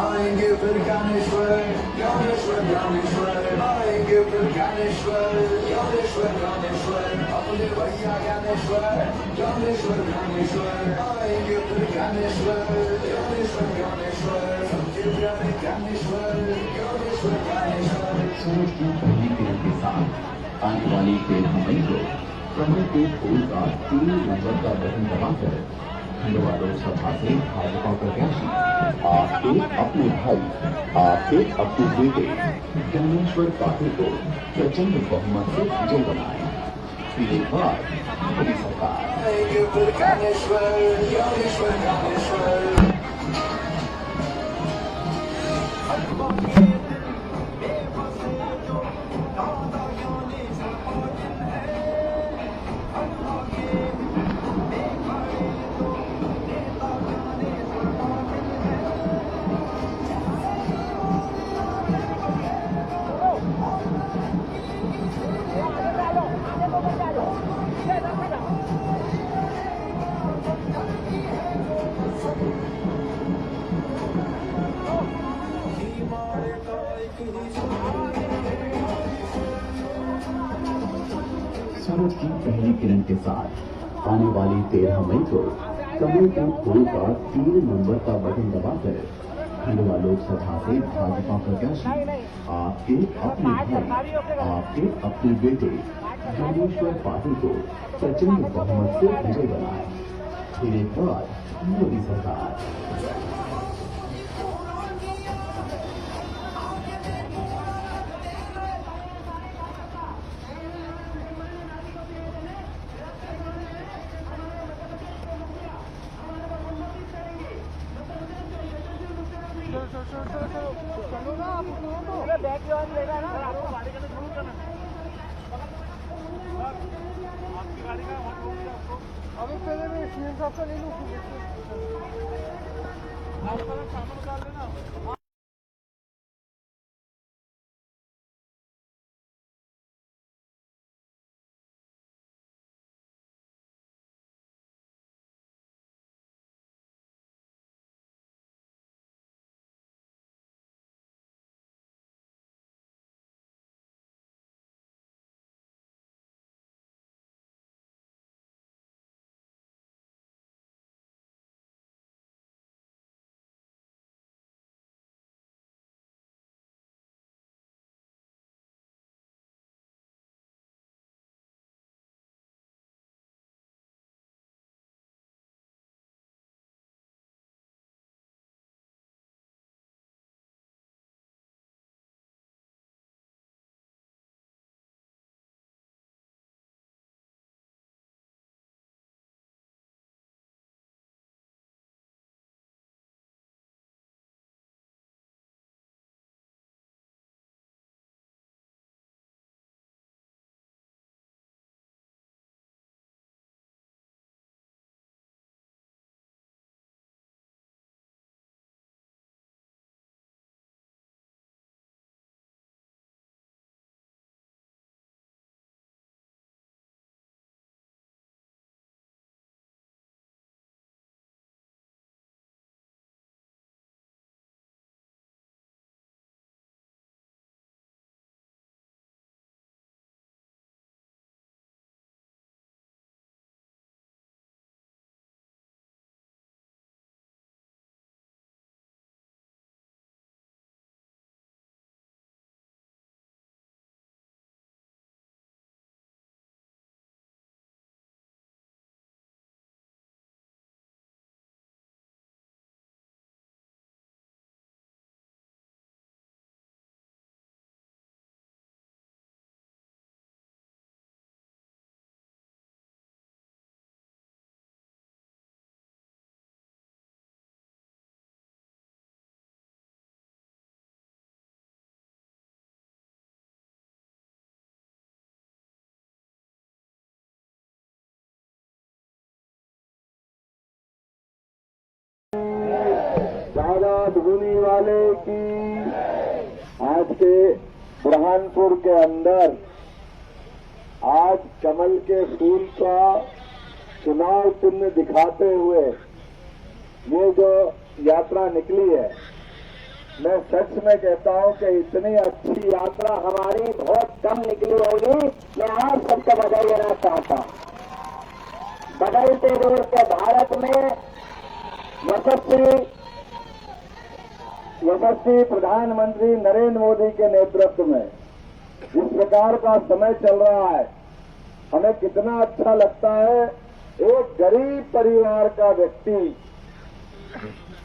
आएंगे फिर ज्ञानेश्वर ज्ञानेश्वर ज्ञानेश्वर आएंगे फिर ज्ञानेश्वर ज्ञानेश्वर ज्ञानेश्वर अपने भैया ज्ञानेश्वर ज्ञानेश्वर ज्ञानेश्वर आएंगे फिर ज्ञानेश्वर ज्ञानेश्वर ज्ञानेश्वर सबके प्यारे ज्ञानेश्वर ज्ञानेश्वर ज्ञानेश्वर सूरज की पहली किरण के साथ आने वाली 13 मई को कमल के फूल का 3 नंबर का बटन दबाकर खंडवा लोकसभा से भाजपा प्रत्याशी आपके अपने भाई आपके अपने बेटे ज्ञानेश्वर पाटिल को प्रचंड बहुमत से विजय बनाए। फिर एक बार मोदी सरकार। आएंगे फिर ज्ञानेश्वर ज्ञानेश्वर ज्ञानेश्वर सूरज की पहली किरण के साथ आने वाली 13 मई को कमल के फूल का 3 नंबर का बटन दबाकर खंडवा लोकसभा से भाजपा प्रत्याशी आपके अपने भाई, आपके अपने बेटे ज्ञानेश्वर पाटिल को प्रचंड बहुमत से विजय बनाए। फिर एक बार मोदी सरकार। चलो ना आप बैग जो लेना है ना आपको गाड़ी का जरूर करना आपकी गाड़ी का अभी पहले मैं सीएम साहब का ले लूँ आप सामान डाल लेना। दादा दुगुनी वाले की आज के बुरहानपुर के अंदर आज कमल के फूल का चुनाव चिन्ह दिखाते हुए ये जो यात्रा निकली है, मैं सच में कहता हूं कि इतनी अच्छी यात्रा हमारी बहुत कम निकली होगी। मैं आज सबको बधाई देना चाहता हूं। बदलते दौर के भारत में यशस्वी प्रधानमंत्री नरेंद्र मोदी के नेतृत्व में जिस प्रकार का समय चल रहा है, हमें कितना अच्छा लगता है। एक गरीब परिवार का व्यक्ति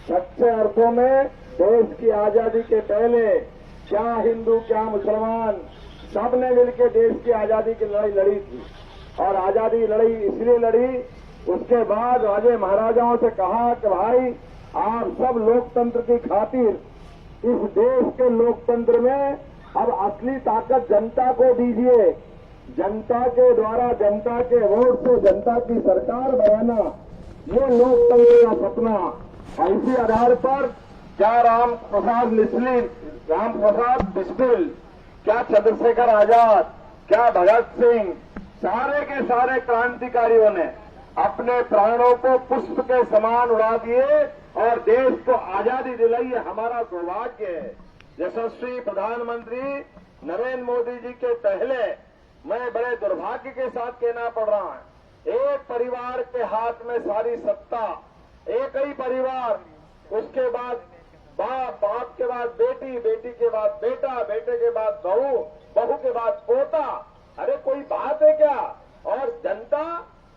सच्चे अर्थों में देश की आजादी के पहले क्या हिंदू क्या मुसलमान सबने मिलकर देश की आजादी की लड़ाई लड़ी थी, और आजादी लड़ी इसलिए लड़ी, उसके बाद राजे महाराजाओं से कहा कि भाई आप सब लोकतंत्र की खातिर इस देश के लोकतंत्र में अब असली ताकत जनता को दीजिए, जनता के द्वारा जनता के वोट से जनता की सरकार बनाना, ये लोकतंत्र का सपना। और इसी आधार पर क्या राम प्रसाद बिस्मिल, क्या चंद्रशेखर आजाद, क्या भगत सिंह, सारे के सारे क्रांतिकारियों ने अपने प्राणों को पुष्प के समान उड़ा दिए और देश को आजादी दिलाई। हमारा सौभाग्य है यशस्वी प्रधानमंत्री नरेंद्र मोदी जी के पहले मैं बड़े दुर्भाग्य के साथ कहना पड़ रहा है, एक परिवार के हाथ में सारी सत्ता, एक ही परिवार, उसके बाद बाप, बाप के बाद बेटी, बेटी के बाद बेटा, बेटे के बाद बहू, बहू के बाद पोता। अरे कोई बात है क्या? और जनता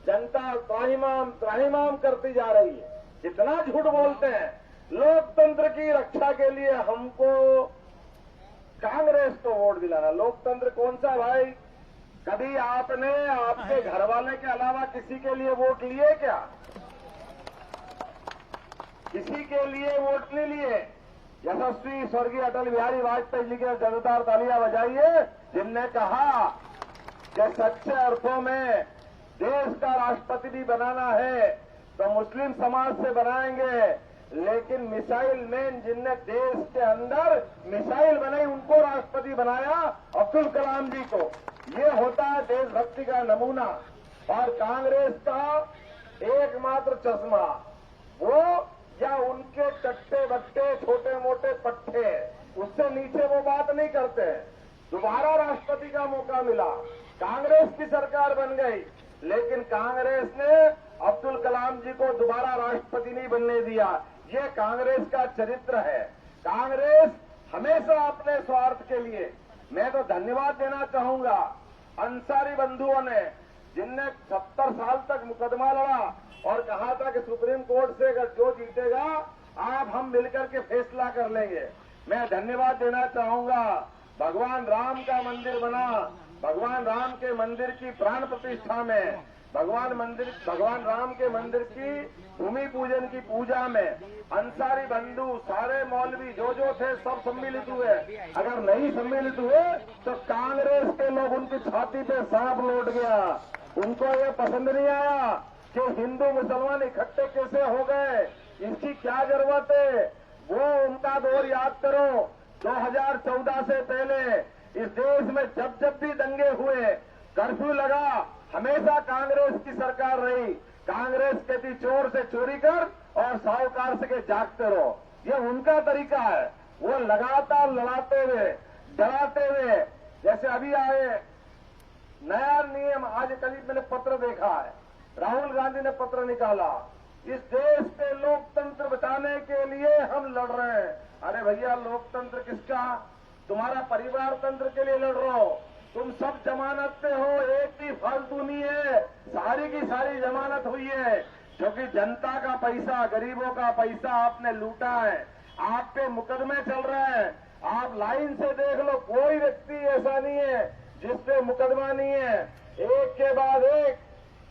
त्राहिमाम त्राहिमाम करती जा रही है। इतना झूठ बोलते हैं। लोकतंत्र की रक्षा के लिए हमको कांग्रेस को वोट दिलाना। लोकतंत्र कौन सा भाई? कभी आपने आपके घर वाले के अलावा किसी के लिए वोट लिए क्या? किसी के लिए वोट नहीं लिए। यशस्वी स्वर्गीय अटल बिहारी वाजपेयी जी के जोरदार तालियां बजाइए, जिनने कहा कि सच्चे अर्थों में देश का राष्ट्रपति भी बनाना है तो मुस्लिम समाज से बनाएंगे, लेकिन मिसाइल मैन जिनने देश के अंदर मिसाइल बनाई उनको राष्ट्रपति बनाया, अब्दुल कलाम जी को। ये होता है देशभक्ति का नमूना। और कांग्रेस का एकमात्र चश्मा वो या उनके चट्टे बट्टे छोटे मोटे पट्टे, उससे नीचे वो बात नहीं करते। दोबारा राष्ट्रपति का मौका मिला, कांग्रेस की सरकार बन गई, लेकिन कांग्रेस ने अब्दुल कलाम जी को दोबारा राष्ट्रपति नहीं बनने दिया। ये कांग्रेस का चरित्र है। कांग्रेस हमेशा अपने स्वार्थ के लिए। मैं तो धन्यवाद देना चाहूंगा अंसारी बंधुओं ने, जिनने 70 साल तक मुकदमा लड़ा और कहा था कि सुप्रीम कोर्ट से अगर जो जीतेगा आप हम मिलकर के फैसला कर लेंगे। मैं धन्यवाद देना चाहूंगा। भगवान राम का मंदिर बना, भगवान राम के मंदिर की प्राण प्रतिष्ठा में, भगवान राम के मंदिर की भूमि पूजन की पूजा में अंसारी बंधु, सारे मौलवी जो थे सब सम्मिलित हुए। अगर नहीं सम्मिलित हुए तो कांग्रेस के लोग उनकी छाती पे सांप लौट गया। उनको ये पसंद नहीं आया कि हिंदू मुसलमान इकट्ठे कैसे हो गए, इसकी क्या जरूरत है। वो उनका दौर याद करो। 2014 से पहले इस देश में जब भी दंगे हुए, कर्फ्यू लगा, हमेशा कांग्रेस की सरकार रही। कांग्रेस कहती चोर से चोरी कर और साहूकार से के जागते रहो। ये उनका तरीका है। वो लगातार लड़ाते हुए, डराते हुए, जैसे अभी आए नया नियम, आज कल मैंने पत्र देखा है, राहुल गांधी ने पत्र निकाला, इस देश के लोकतंत्र बचाने के लिए हम लड़ रहे हैं। अरे भैया, लोकतंत्र किसका? तुम्हारा परिवार तंत्र के लिए लड़ रहे हो। तुम सब जमानत पे हो, एक भी फालतू नहीं है, सारी की सारी जमानत हुई है, क्योंकि जनता का पैसा, गरीबों का पैसा आपने लूटा है। आप पे मुकदमे चल रहे हैं। आप लाइन से देख लो, कोई व्यक्ति ऐसा नहीं है जिस पे मुकदमा नहीं है। एक के बाद एक,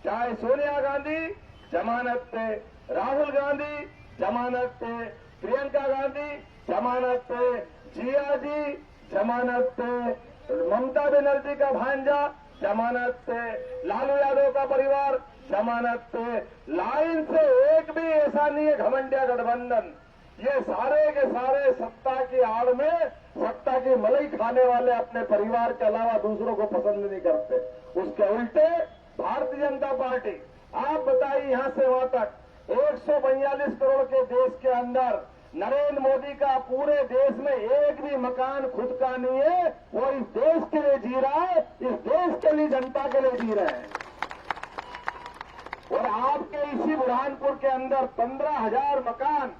चाहे सोनिया गांधी जमानत पे, राहुल गांधी जमानत पे, प्रियंका गांधी जमानत पे, जिया जी जमानत पे, ममता बनर्जी का भांजा जमानत पे, लालू यादव का परिवार जमानत पे। लाइन से एक भी ऐसा नहीं है घमंडिया गठबंधन। ये सारे के सारे सत्ता की आड़ में सत्ता की मलाई खाने वाले अपने परिवार के अलावा दूसरों को पसंद नहीं करते। उसके उल्टे भारतीय जनता पार्टी, आप बताइए यहां से वहां तक 142 करोड़ के देश के अंदर नरेंद्र मोदी का पूरे देश में एक भी मकान खुद का नहीं है। वो इस देश के लिए जी रहा है, इस देश के लिए, जनता के लिए जी रहे हैं। और आपके इसी बुरहानपुर के अंदर 15,000 मकान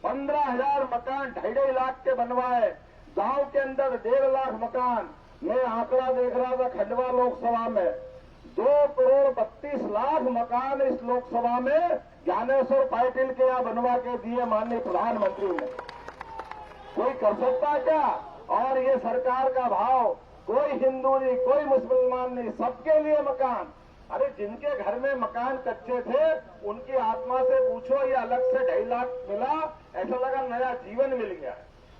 2.5 लाख के बनवाए। गांव के अंदर 1.5 लाख मकान। मैं आंकड़ा देख रहा था खंडवा लोकसभा में, 2,32,00,000 मकान इस लोकसभा में ज्ञानेश्वर पाटिल के यहाँ बनवा के दिए माननीय प्रधानमंत्री ने। कोई कर सकता क्या? और ये सरकार का भाव, कोई हिंदू नहीं, कोई मुसलमान नहीं, सबके लिए मकान। अरे जिनके घर में मकान कच्चे थे उनकी आत्मा से पूछो, ये अलग से 2.5 लाख मिला, ऐसा लगा नया जीवन मिल गया।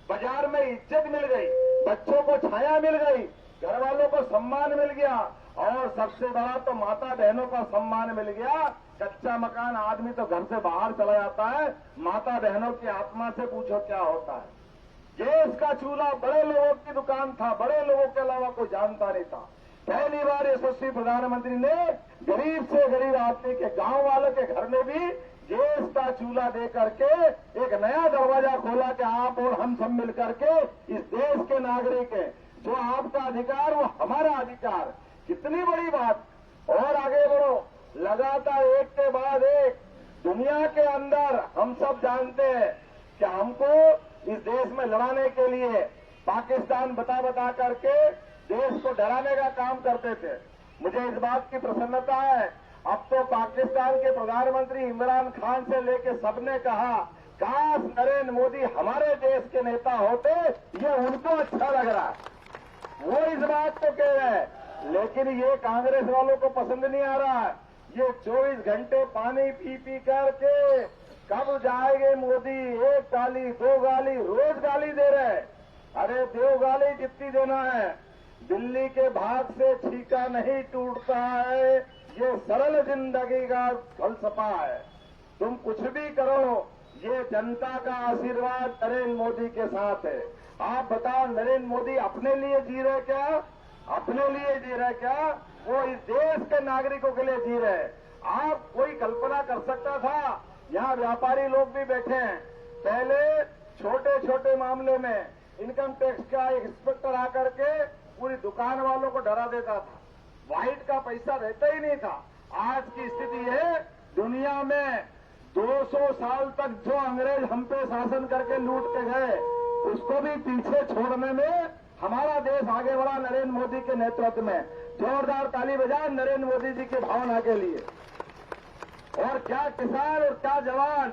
बाजार में इज्जत मिल गई, बच्चों को छाया मिल गई, घर वालों को सम्मान मिल गया, और सबसे बड़ा तो माता बहनों का सम्मान मिल गया। कच्चा मकान आदमी तो घर से बाहर चला जाता है, माता बहनों की आत्मा से पूछो क्या होता है। गैस का चूल्हा बड़े लोगों की दुकान था, बड़े लोगों के अलावा कोई जानता नहीं था। पहली बार यशस्वी प्रधानमंत्री ने गरीब से गरीब आदमी के, गांव वालों के घर में भी गैस का चूल्हा दे करके एक नया दरवाजा खोला कि आप और हम सब मिल करके इस देश के नागरिक हैं, जो आपका अधिकार वो हमारा अधिकार। कितनी बड़ी बात। और आगे बढ़ो, लगातार एक के बाद एक दुनिया के अंदर हम सब जानते हैं कि हमको इस देश में लड़ाने के लिए पाकिस्तान बता बता करके देश को डराने का काम करते थे। मुझे इस बात की प्रसन्नता है, अब तो पाकिस्तान के प्रधानमंत्री इमरान खान से लेकर सबने कहा काश नरेंद्र मोदी हमारे देश के नेता होते, ये उनको अच्छा लग रहा है। वो इस बात को कह रहे हैं, लेकिन ये कांग्रेस वालों को पसंद नहीं आ रहा है। ये 24 घंटे पानी पी पी करके कब जाएंगे मोदी, एक गाली दो गाली रोज गाली दे रहे हैं। अरे दो गाली जितनी देना है, दिल्ली के भाग से छीका नहीं टूटता है, ये सरल जिंदगी का फलसफा है। तुम कुछ भी करो, ये जनता का आशीर्वाद नरेंद्र मोदी के साथ है। आप बताओ, नरेंद्र मोदी अपने लिए जी रहे क्या? अपने लिए जी रहे क्या? वो इस देश के नागरिकों के लिए जी रहे। आप कोई कल्पना कर सकता था? यहाँ व्यापारी लोग भी बैठे हैं। पहले छोटे छोटे मामले में इनकम टैक्स का एक इंस्पेक्टर आकर के पूरी दुकान वालों को डरा देता था, व्हाइट का पैसा रहता ही नहीं था। आज की स्थिति है, दुनिया में 200 साल तक जो अंग्रेज हम पे शासन करके लूट के गए, उसको भी पीछे छोड़ने में हमारा देश आगे बढ़ा नरेंद्र मोदी के नेतृत्व में। जोरदार ताली बजाएं नरेंद्र मोदी जी की भावना के लिए। और क्या किसान और क्या जवान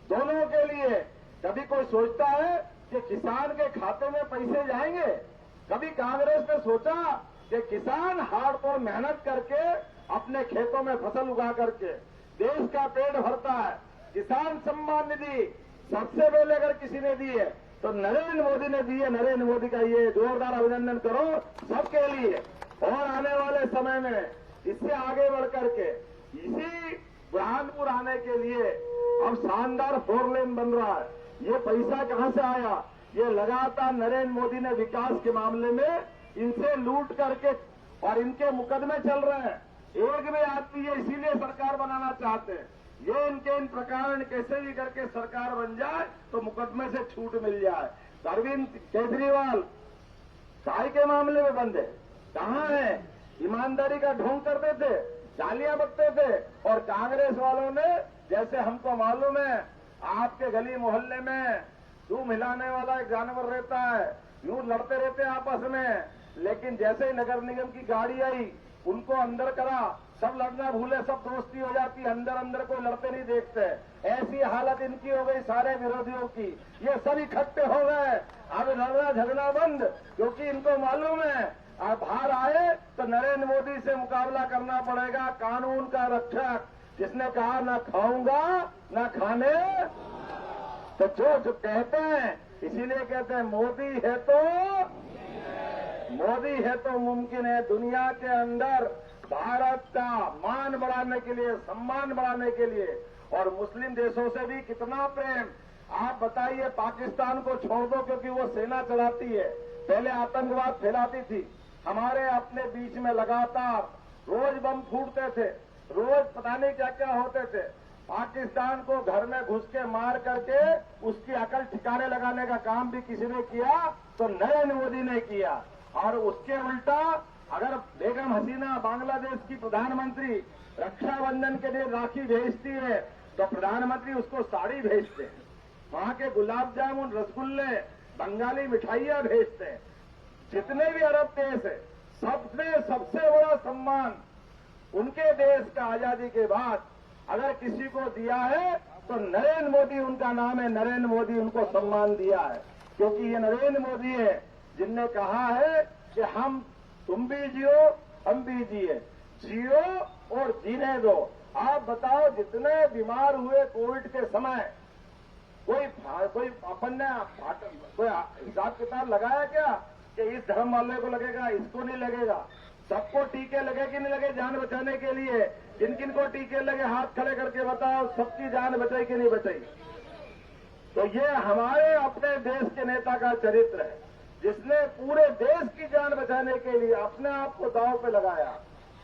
दोनों के लिए। कभी कोई सोचता है कि किसान के खाते में पैसे जाएंगे? कभी कांग्रेस ने सोचा कि किसान हार्डकोर मेहनत करके अपने खेतों में फसल उगा करके देश का पेट भरता है। किसान सम्मान निधि सबसे पहले अगर किसी ने दी है तो नरेंद्र मोदी ने दी है। नरेंद्र मोदी का ये जोरदार अभिनंदन करो सबके लिए। और आने वाले समय में इससे आगे बढ़ करके इसी बुरहानपुर आने के लिए अब शानदार 4 लेन बन रहा है। ये पैसा कहां से आया? ये लगातार नरेंद्र मोदी ने विकास के मामले में इनसे लूट करके, और इनके मुकदमे चल रहे हैं। एक भी आदमी ये इसीलिए सरकार बनाना चाहते हैं, ये इनके इन प्रकरण कैसे भी करके सरकार बन जाए तो मुकदमे से छूट मिल जाए। अरविंद केजरीवाल चाय के मामले में बंद है, कहां है? ईमानदारी का ढोंग करते थे, गालियां बकते थे। और कांग्रेस वालों ने, जैसे हमको मालूम है, आपके गली मोहल्ले में दूध हिलाने वाला एक जानवर रहता है, यूं लड़ते रहते आपस में। लेकिन जैसे ही नगर निगम की गाड़ी आई, उनको अंदर करा, सब लड़ना भूले, सब दोस्ती हो जाती, अंदर अंदर कोई लड़ते नहीं देखते। ऐसी हालत इनकी हो गई सारे विरोधियों की, ये सब इकट्ठे हो गए। अब लड़ना झगड़ा बंद, क्योंकि इनको मालूम है अब बाहर आए तो नरेंद्र मोदी से मुकाबला करना पड़ेगा, कानून का रक्षक, जिसने कहा ना खाऊंगा ना खाने। तो जो कहते हैं, इसीलिए कहते हैं मोदी है तो मुमकिन है। दुनिया के अंदर भारत का मान बढ़ाने के लिए, सम्मान बढ़ाने के लिए, और मुस्लिम देशों से भी कितना प्रेम। आप बताइए, पाकिस्तान को छोड़ दो क्योंकि वो सेना चलाती है, पहले आतंकवाद फैलाती थी। हमारे अपने बीच में लगातार रोज बम फूटते थे, रोज पता नहीं क्या क्या होते थे। पाकिस्तान को घर में घुस के मार करके उसकी अकल ठिकाने लगाने का काम भी किसी ने किया तो नरेंद्र मोदी ने किया। और उसके उल्टा अगर बेगम हसीना बांग्लादेश की प्रधानमंत्री रक्षाबंधन के लिए राखी भेजती है तो प्रधानमंत्री उसको साड़ी भेजते हैं, वहां के गुलाब जामुन, रसगुल्ले, बंगाली मिठाइयां भेजते हैं। जितने भी अरब देश है, सबसे बड़ा सम्मान उनके देश का आजादी के बाद अगर किसी को दिया है तो नरेंद्र मोदी उनका नाम है। नरेंद्र मोदी उनको सम्मान दिया है, क्योंकि ये नरेंद्र मोदी है जिनने कहा है कि तुम भी जियो हम भी जियो और जीने दो। आप बताओ, जितने बीमार हुए कोविड के समय, कोई अपन ने कोई हिसाब किताब लगाया क्या कि इस धर्म वाले को लगेगा, इसको नहीं लगेगा? सबको टीके लगे कि नहीं लगे जान बचाने के लिए? किन किन को टीके लगे, हाथ खड़े करके बताओ, सबकी जान बचाई कि नहीं बचाई? तो ये हमारे अपने देश के नेता का चरित्र है, जिसने पूरे देश की जान बचाने के लिए अपने आप को दांव पे लगाया।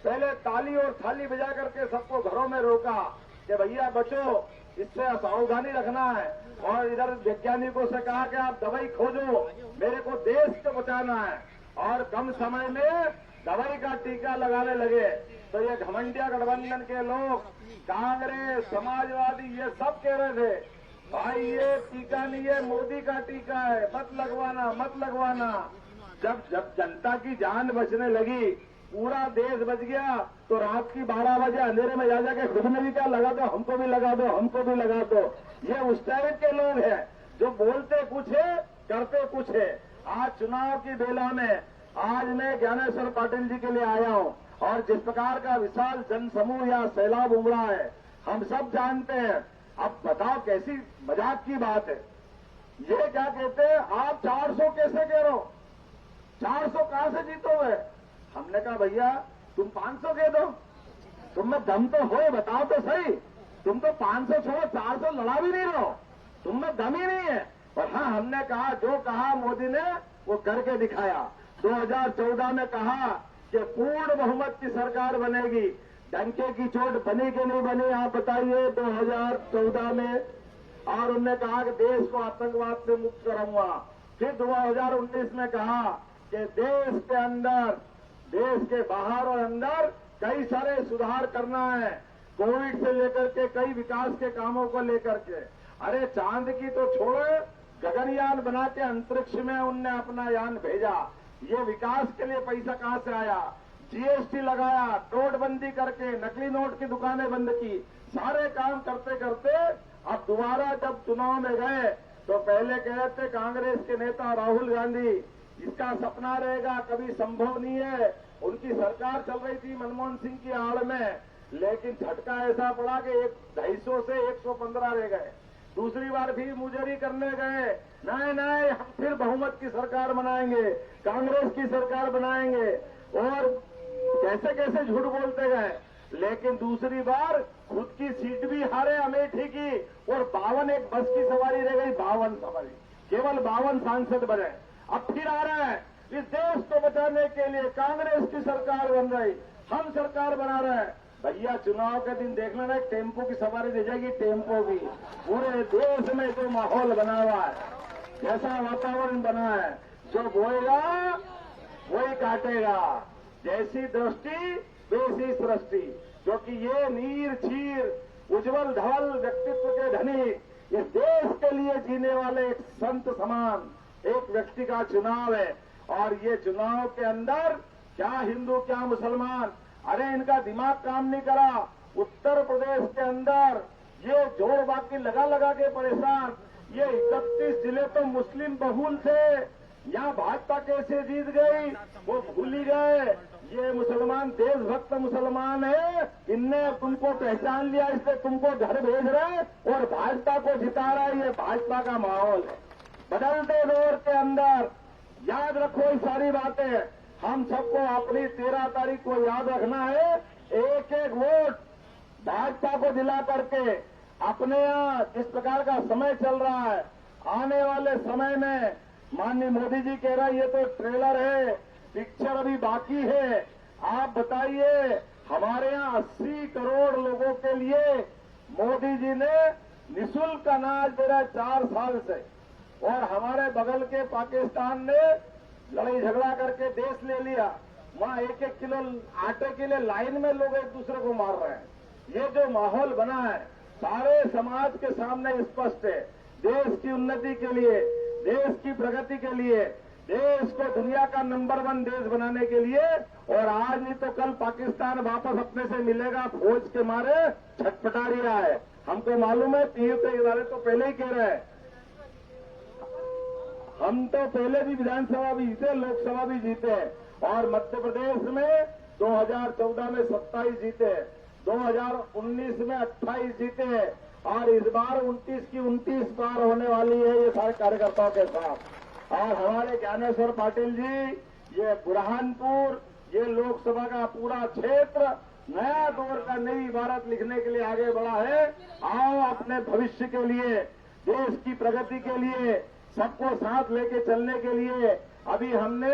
पहले ताली और थाली बजा करके सबको घरों में रोका, कि भैया बचो, इससे सावधानी रखना है। और इधर वैज्ञानिकों से कहा कि आप दवाई खोजो, मेरे को देश को बचाना है। और कम समय में दवाई का टीका लगाने लगे। तो ये घमंडिया गठबंधन के लोग, कांग्रेस, समाजवादी, ये सब कह रहे थे भाई ये टीका नहीं है, मोदी का टीका है, मत लगवाना, मत लगवाना। जब जनता की जान बचने लगी, पूरा देश बच गया, तो रात की 12 बजे अंधेरे में जा जाके खुद में भी क्या लगा दो, हमको भी लगा दो, हमको भी लगा दो। ये उस टाइप के लोग हैं जो बोलते कुछ है, करते कुछ है। आज चुनाव की बेला में आज मैं ज्ञानेश्वर पाटिल जी के लिए आया हूं, और जिस प्रकार का विशाल जनसमूह या सैलाब उमड़ा है, हम सब जानते हैं। अब बताओ कैसी मजाक की बात है। ये क्या कहते हैं, आप 400 कैसे कह रहे हो, 400 कहां से जीतोगे? हमने कहा भैया तुम 500 कह दो, तुम में दम तो हो, बताओ तो सही। तुम तो 500 छोड़ो 400 लड़ा भी नहीं रहो, तुम में दम ही नहीं है। और हाँ, हमने कहा जो कहा मोदी ने वो करके दिखाया। 2014 में कहा कि पूर्ण बहुमत की सरकार बनेगी, डंके की चोट बनी कि नहीं बनी आप बताइए 2014 में। और उन्होंने कहा कि देश को आतंकवाद से मुक्त करूंगा। फिर 2019 में कहा कि देश के अंदर, देश के बाहर और अंदर कई सारे सुधार करना है, कोविड से लेकर के कई विकास के कामों को लेकर के। अरे चांद की तो छोड़ो, गगनयान बना के अंतरिक्ष में उनने अपना यान भेजा। ये विकास के लिए पैसा कहां से आया? जीएसटी लगाया, नोटबंदी करके नकली नोट की दुकानें बंद की, सारे काम करते करते अब दोबारा जब चुनाव में गए तो पहले कह रहे थे कांग्रेस के नेता राहुल गांधी, इसका सपना रहेगा, कभी संभव नहीं है। उनकी सरकार चल रही थी मनमोहन सिंह की आड़ में, लेकिन झटका ऐसा पड़ा कि 250 से 115 रह गए। दूसरी बार भी मुजरी करने गए, नहीं हम फिर बहुमत की सरकार बनाएंगे, कांग्रेस की सरकार बनाएंगे, और कैसे कैसे झूठ बोलते गए। लेकिन दूसरी बार खुद की सीट भी हारे अमेठी की, और 52 एक बस की सवारी रह गई, 52 सवारी, केवल 52 सांसद बने। अब फिर आ रहा है, इस देश को बचाने के लिए कांग्रेस की सरकार बन रही, हम सरकार बना रहे हैं। भैया चुनाव के दिन देख लेना, टेम्पो की सवारी दे जाएगी, टेम्पो की। पूरे देश में जो माहौल बना हुआ है, जैसा वातावरण बना है, जो बोएगा वही काटेगा। जैसी दृष्टि वैसी सृष्टि, क्योंकि ये नीर चीर उज्जवल धवल व्यक्तित्व के धनी, इस देश के लिए जीने वाले एक संत समान एक व्यक्ति का चुनाव है। और ये चुनाव के अंदर क्या हिंदू क्या मुसलमान, अरे इनका दिमाग काम नहीं करा। उत्तर प्रदेश के अंदर ये जोड़ बाकी लगा लगा के परेशान, ये 31 जिले तो मुस्लिम बहुल थे, यहाँ भाजपा कैसे जीत गई वो भूल ही गए। ये मुसलमान देशभक्त मुसलमान है, इनने तुमको पहचान लिया, इसलिए तुमको घर भेज रहे और भाजपा को जिता रहा है। ये भाजपा का माहौल है। बदलते दौर के अंदर याद रखो ये सारी बातें, हम सबको अपनी 13 तारीख को याद रखना है। एक एक वोट भाजपा को दिला करके अपने यहाँ जिस प्रकार का समय चल रहा है, आने वाले समय में माननीय मोदी जी कह रहे हैं ये तो ट्रेलर है, पिक्चर अभी बाकी है। आप बताइए, हमारे यहाँ 80 करोड़ लोगों के लिए मोदी जी ने निःशुल्क अनाज दे रहा है 4 साल से, और हमारे बगल के पाकिस्तान ने लड़ाई झगड़ा करके देश ले लिया। वहां 1-1 किलो आटे के लिए लाइन में लोग एक दूसरे को मार रहे हैं। ये जो माहौल बना है सारे समाज के सामने स्पष्ट है। देश की उन्नति के लिए, देश की प्रगति के लिए, देश को दुनिया का नंबर 1 देश बनाने के लिए, और आज नहीं तो कल पाकिस्तान वापस अपने से मिलेगा, फौज के मारे छटपटा रहा है। हमको मालूम है, तीर के इरादे तो पहले ही कह रहे हैं। हम तो पहले भी विधानसभा भी जीते, लोकसभा भी जीते, और मध्य प्रदेश में 2014 में 27 जीते, 2019 में 28 जीते, और इस बार 29 की 29 बार होने वाली है ये सारे कार्यकर्ताओं के साथ। और हमारे ज्ञानेश्वर पाटिल जी, ये बुरहानपुर, ये लोकसभा का पूरा क्षेत्र नया दौर का नई इबारत लिखने के लिए आगे बढ़ा है। आओ अपने भविष्य के लिए, देश की प्रगति के लिए, सबको साथ लेके चलने के लिए अभी हमने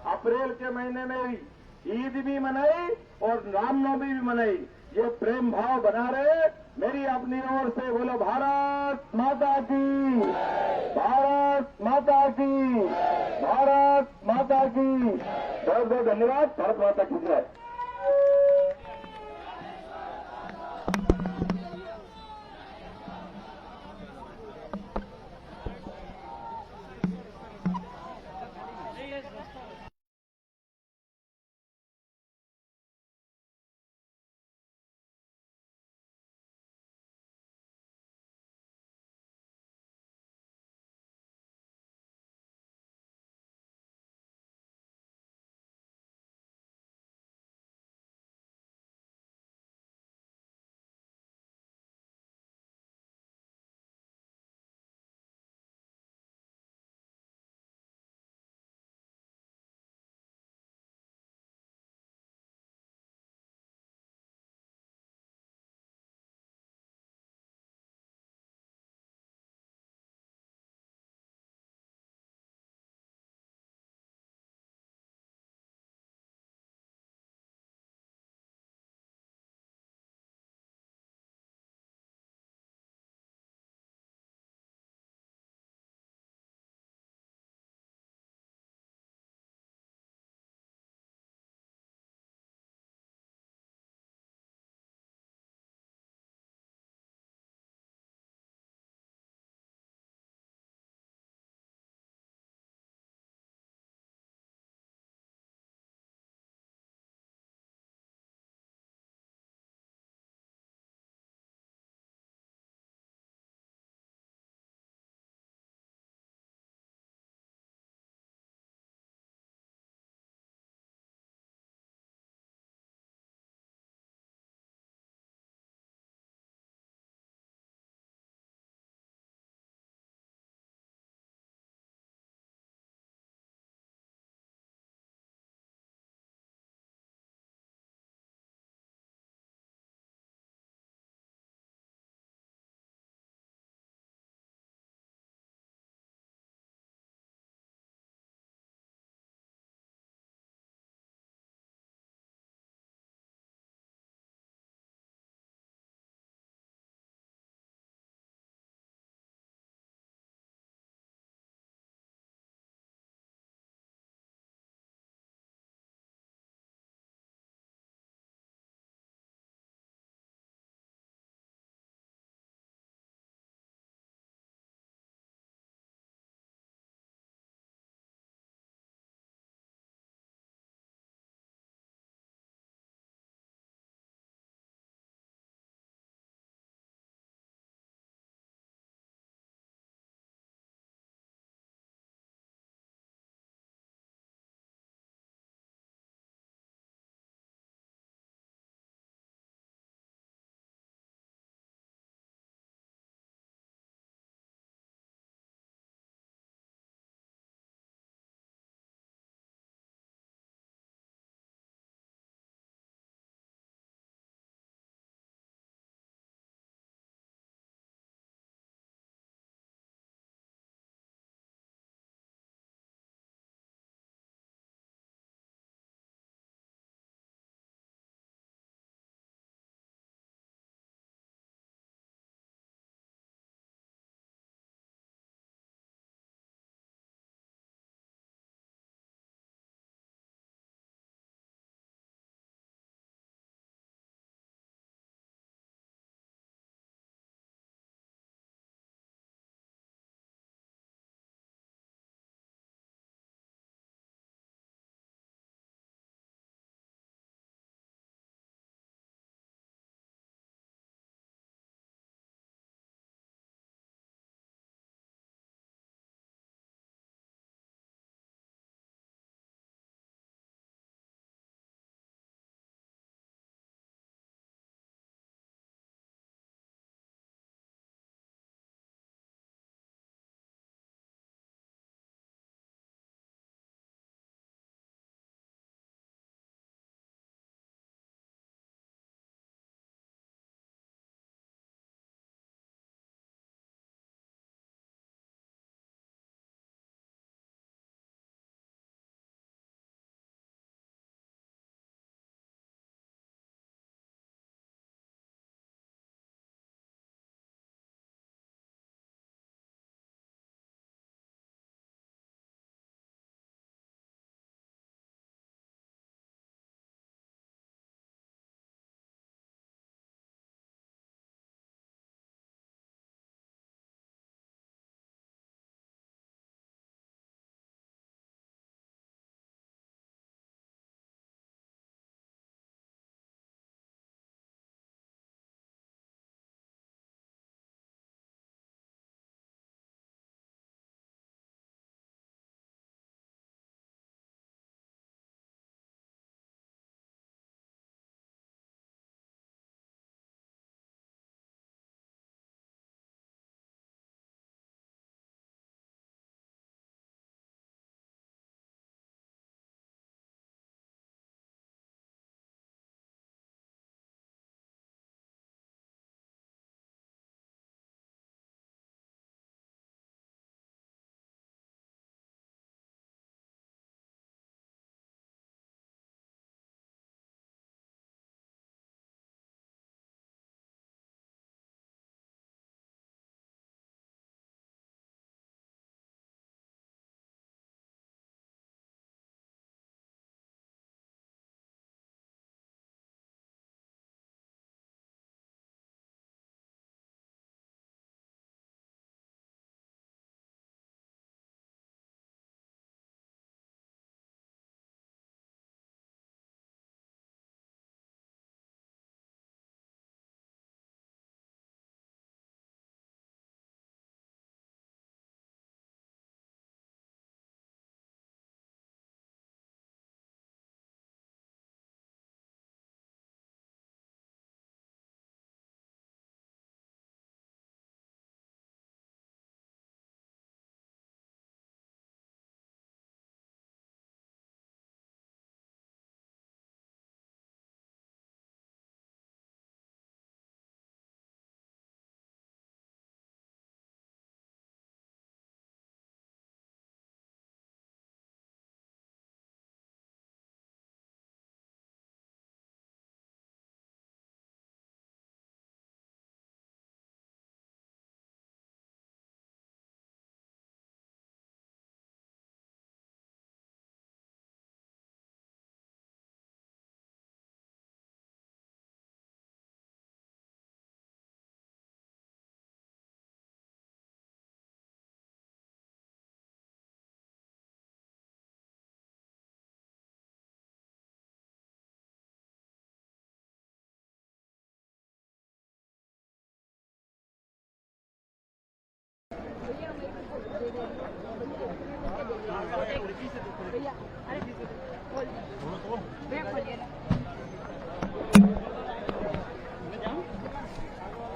अप्रैल के महीने में ईद भी मनाई और रामनवमी भी मनाई। ये प्रेम भाव बना रहे। मेरी अपनी ओर से बोलो भारत माता की, भारत माता की, भारत माता की। बहुत बहुत धन्यवाद। भारत माता की जय।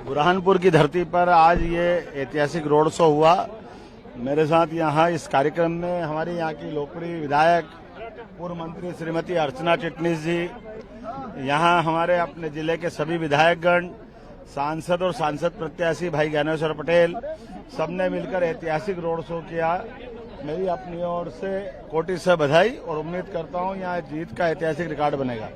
बुरहानपुर की धरती पर आज ये ऐतिहासिक रोड शो हुआ। मेरे साथ यहाँ इस कार्यक्रम में हमारे यहाँ की लोकप्रिय विधायक पूर्व मंत्री श्रीमती अर्चना चिटनीस जी, यहाँ हमारे अपने जिले के सभी विधायकगण, सांसद और सांसद प्रत्याशी भाई ज्ञानेश्वर पटेल, सबने मिलकर ऐतिहासिक रोड शो किया। मेरी अपनी ओर से कोटि से बधाई और उम्मीद करता हूँ यहाँ जीत का ऐतिहासिक रिकॉर्ड बनेगा।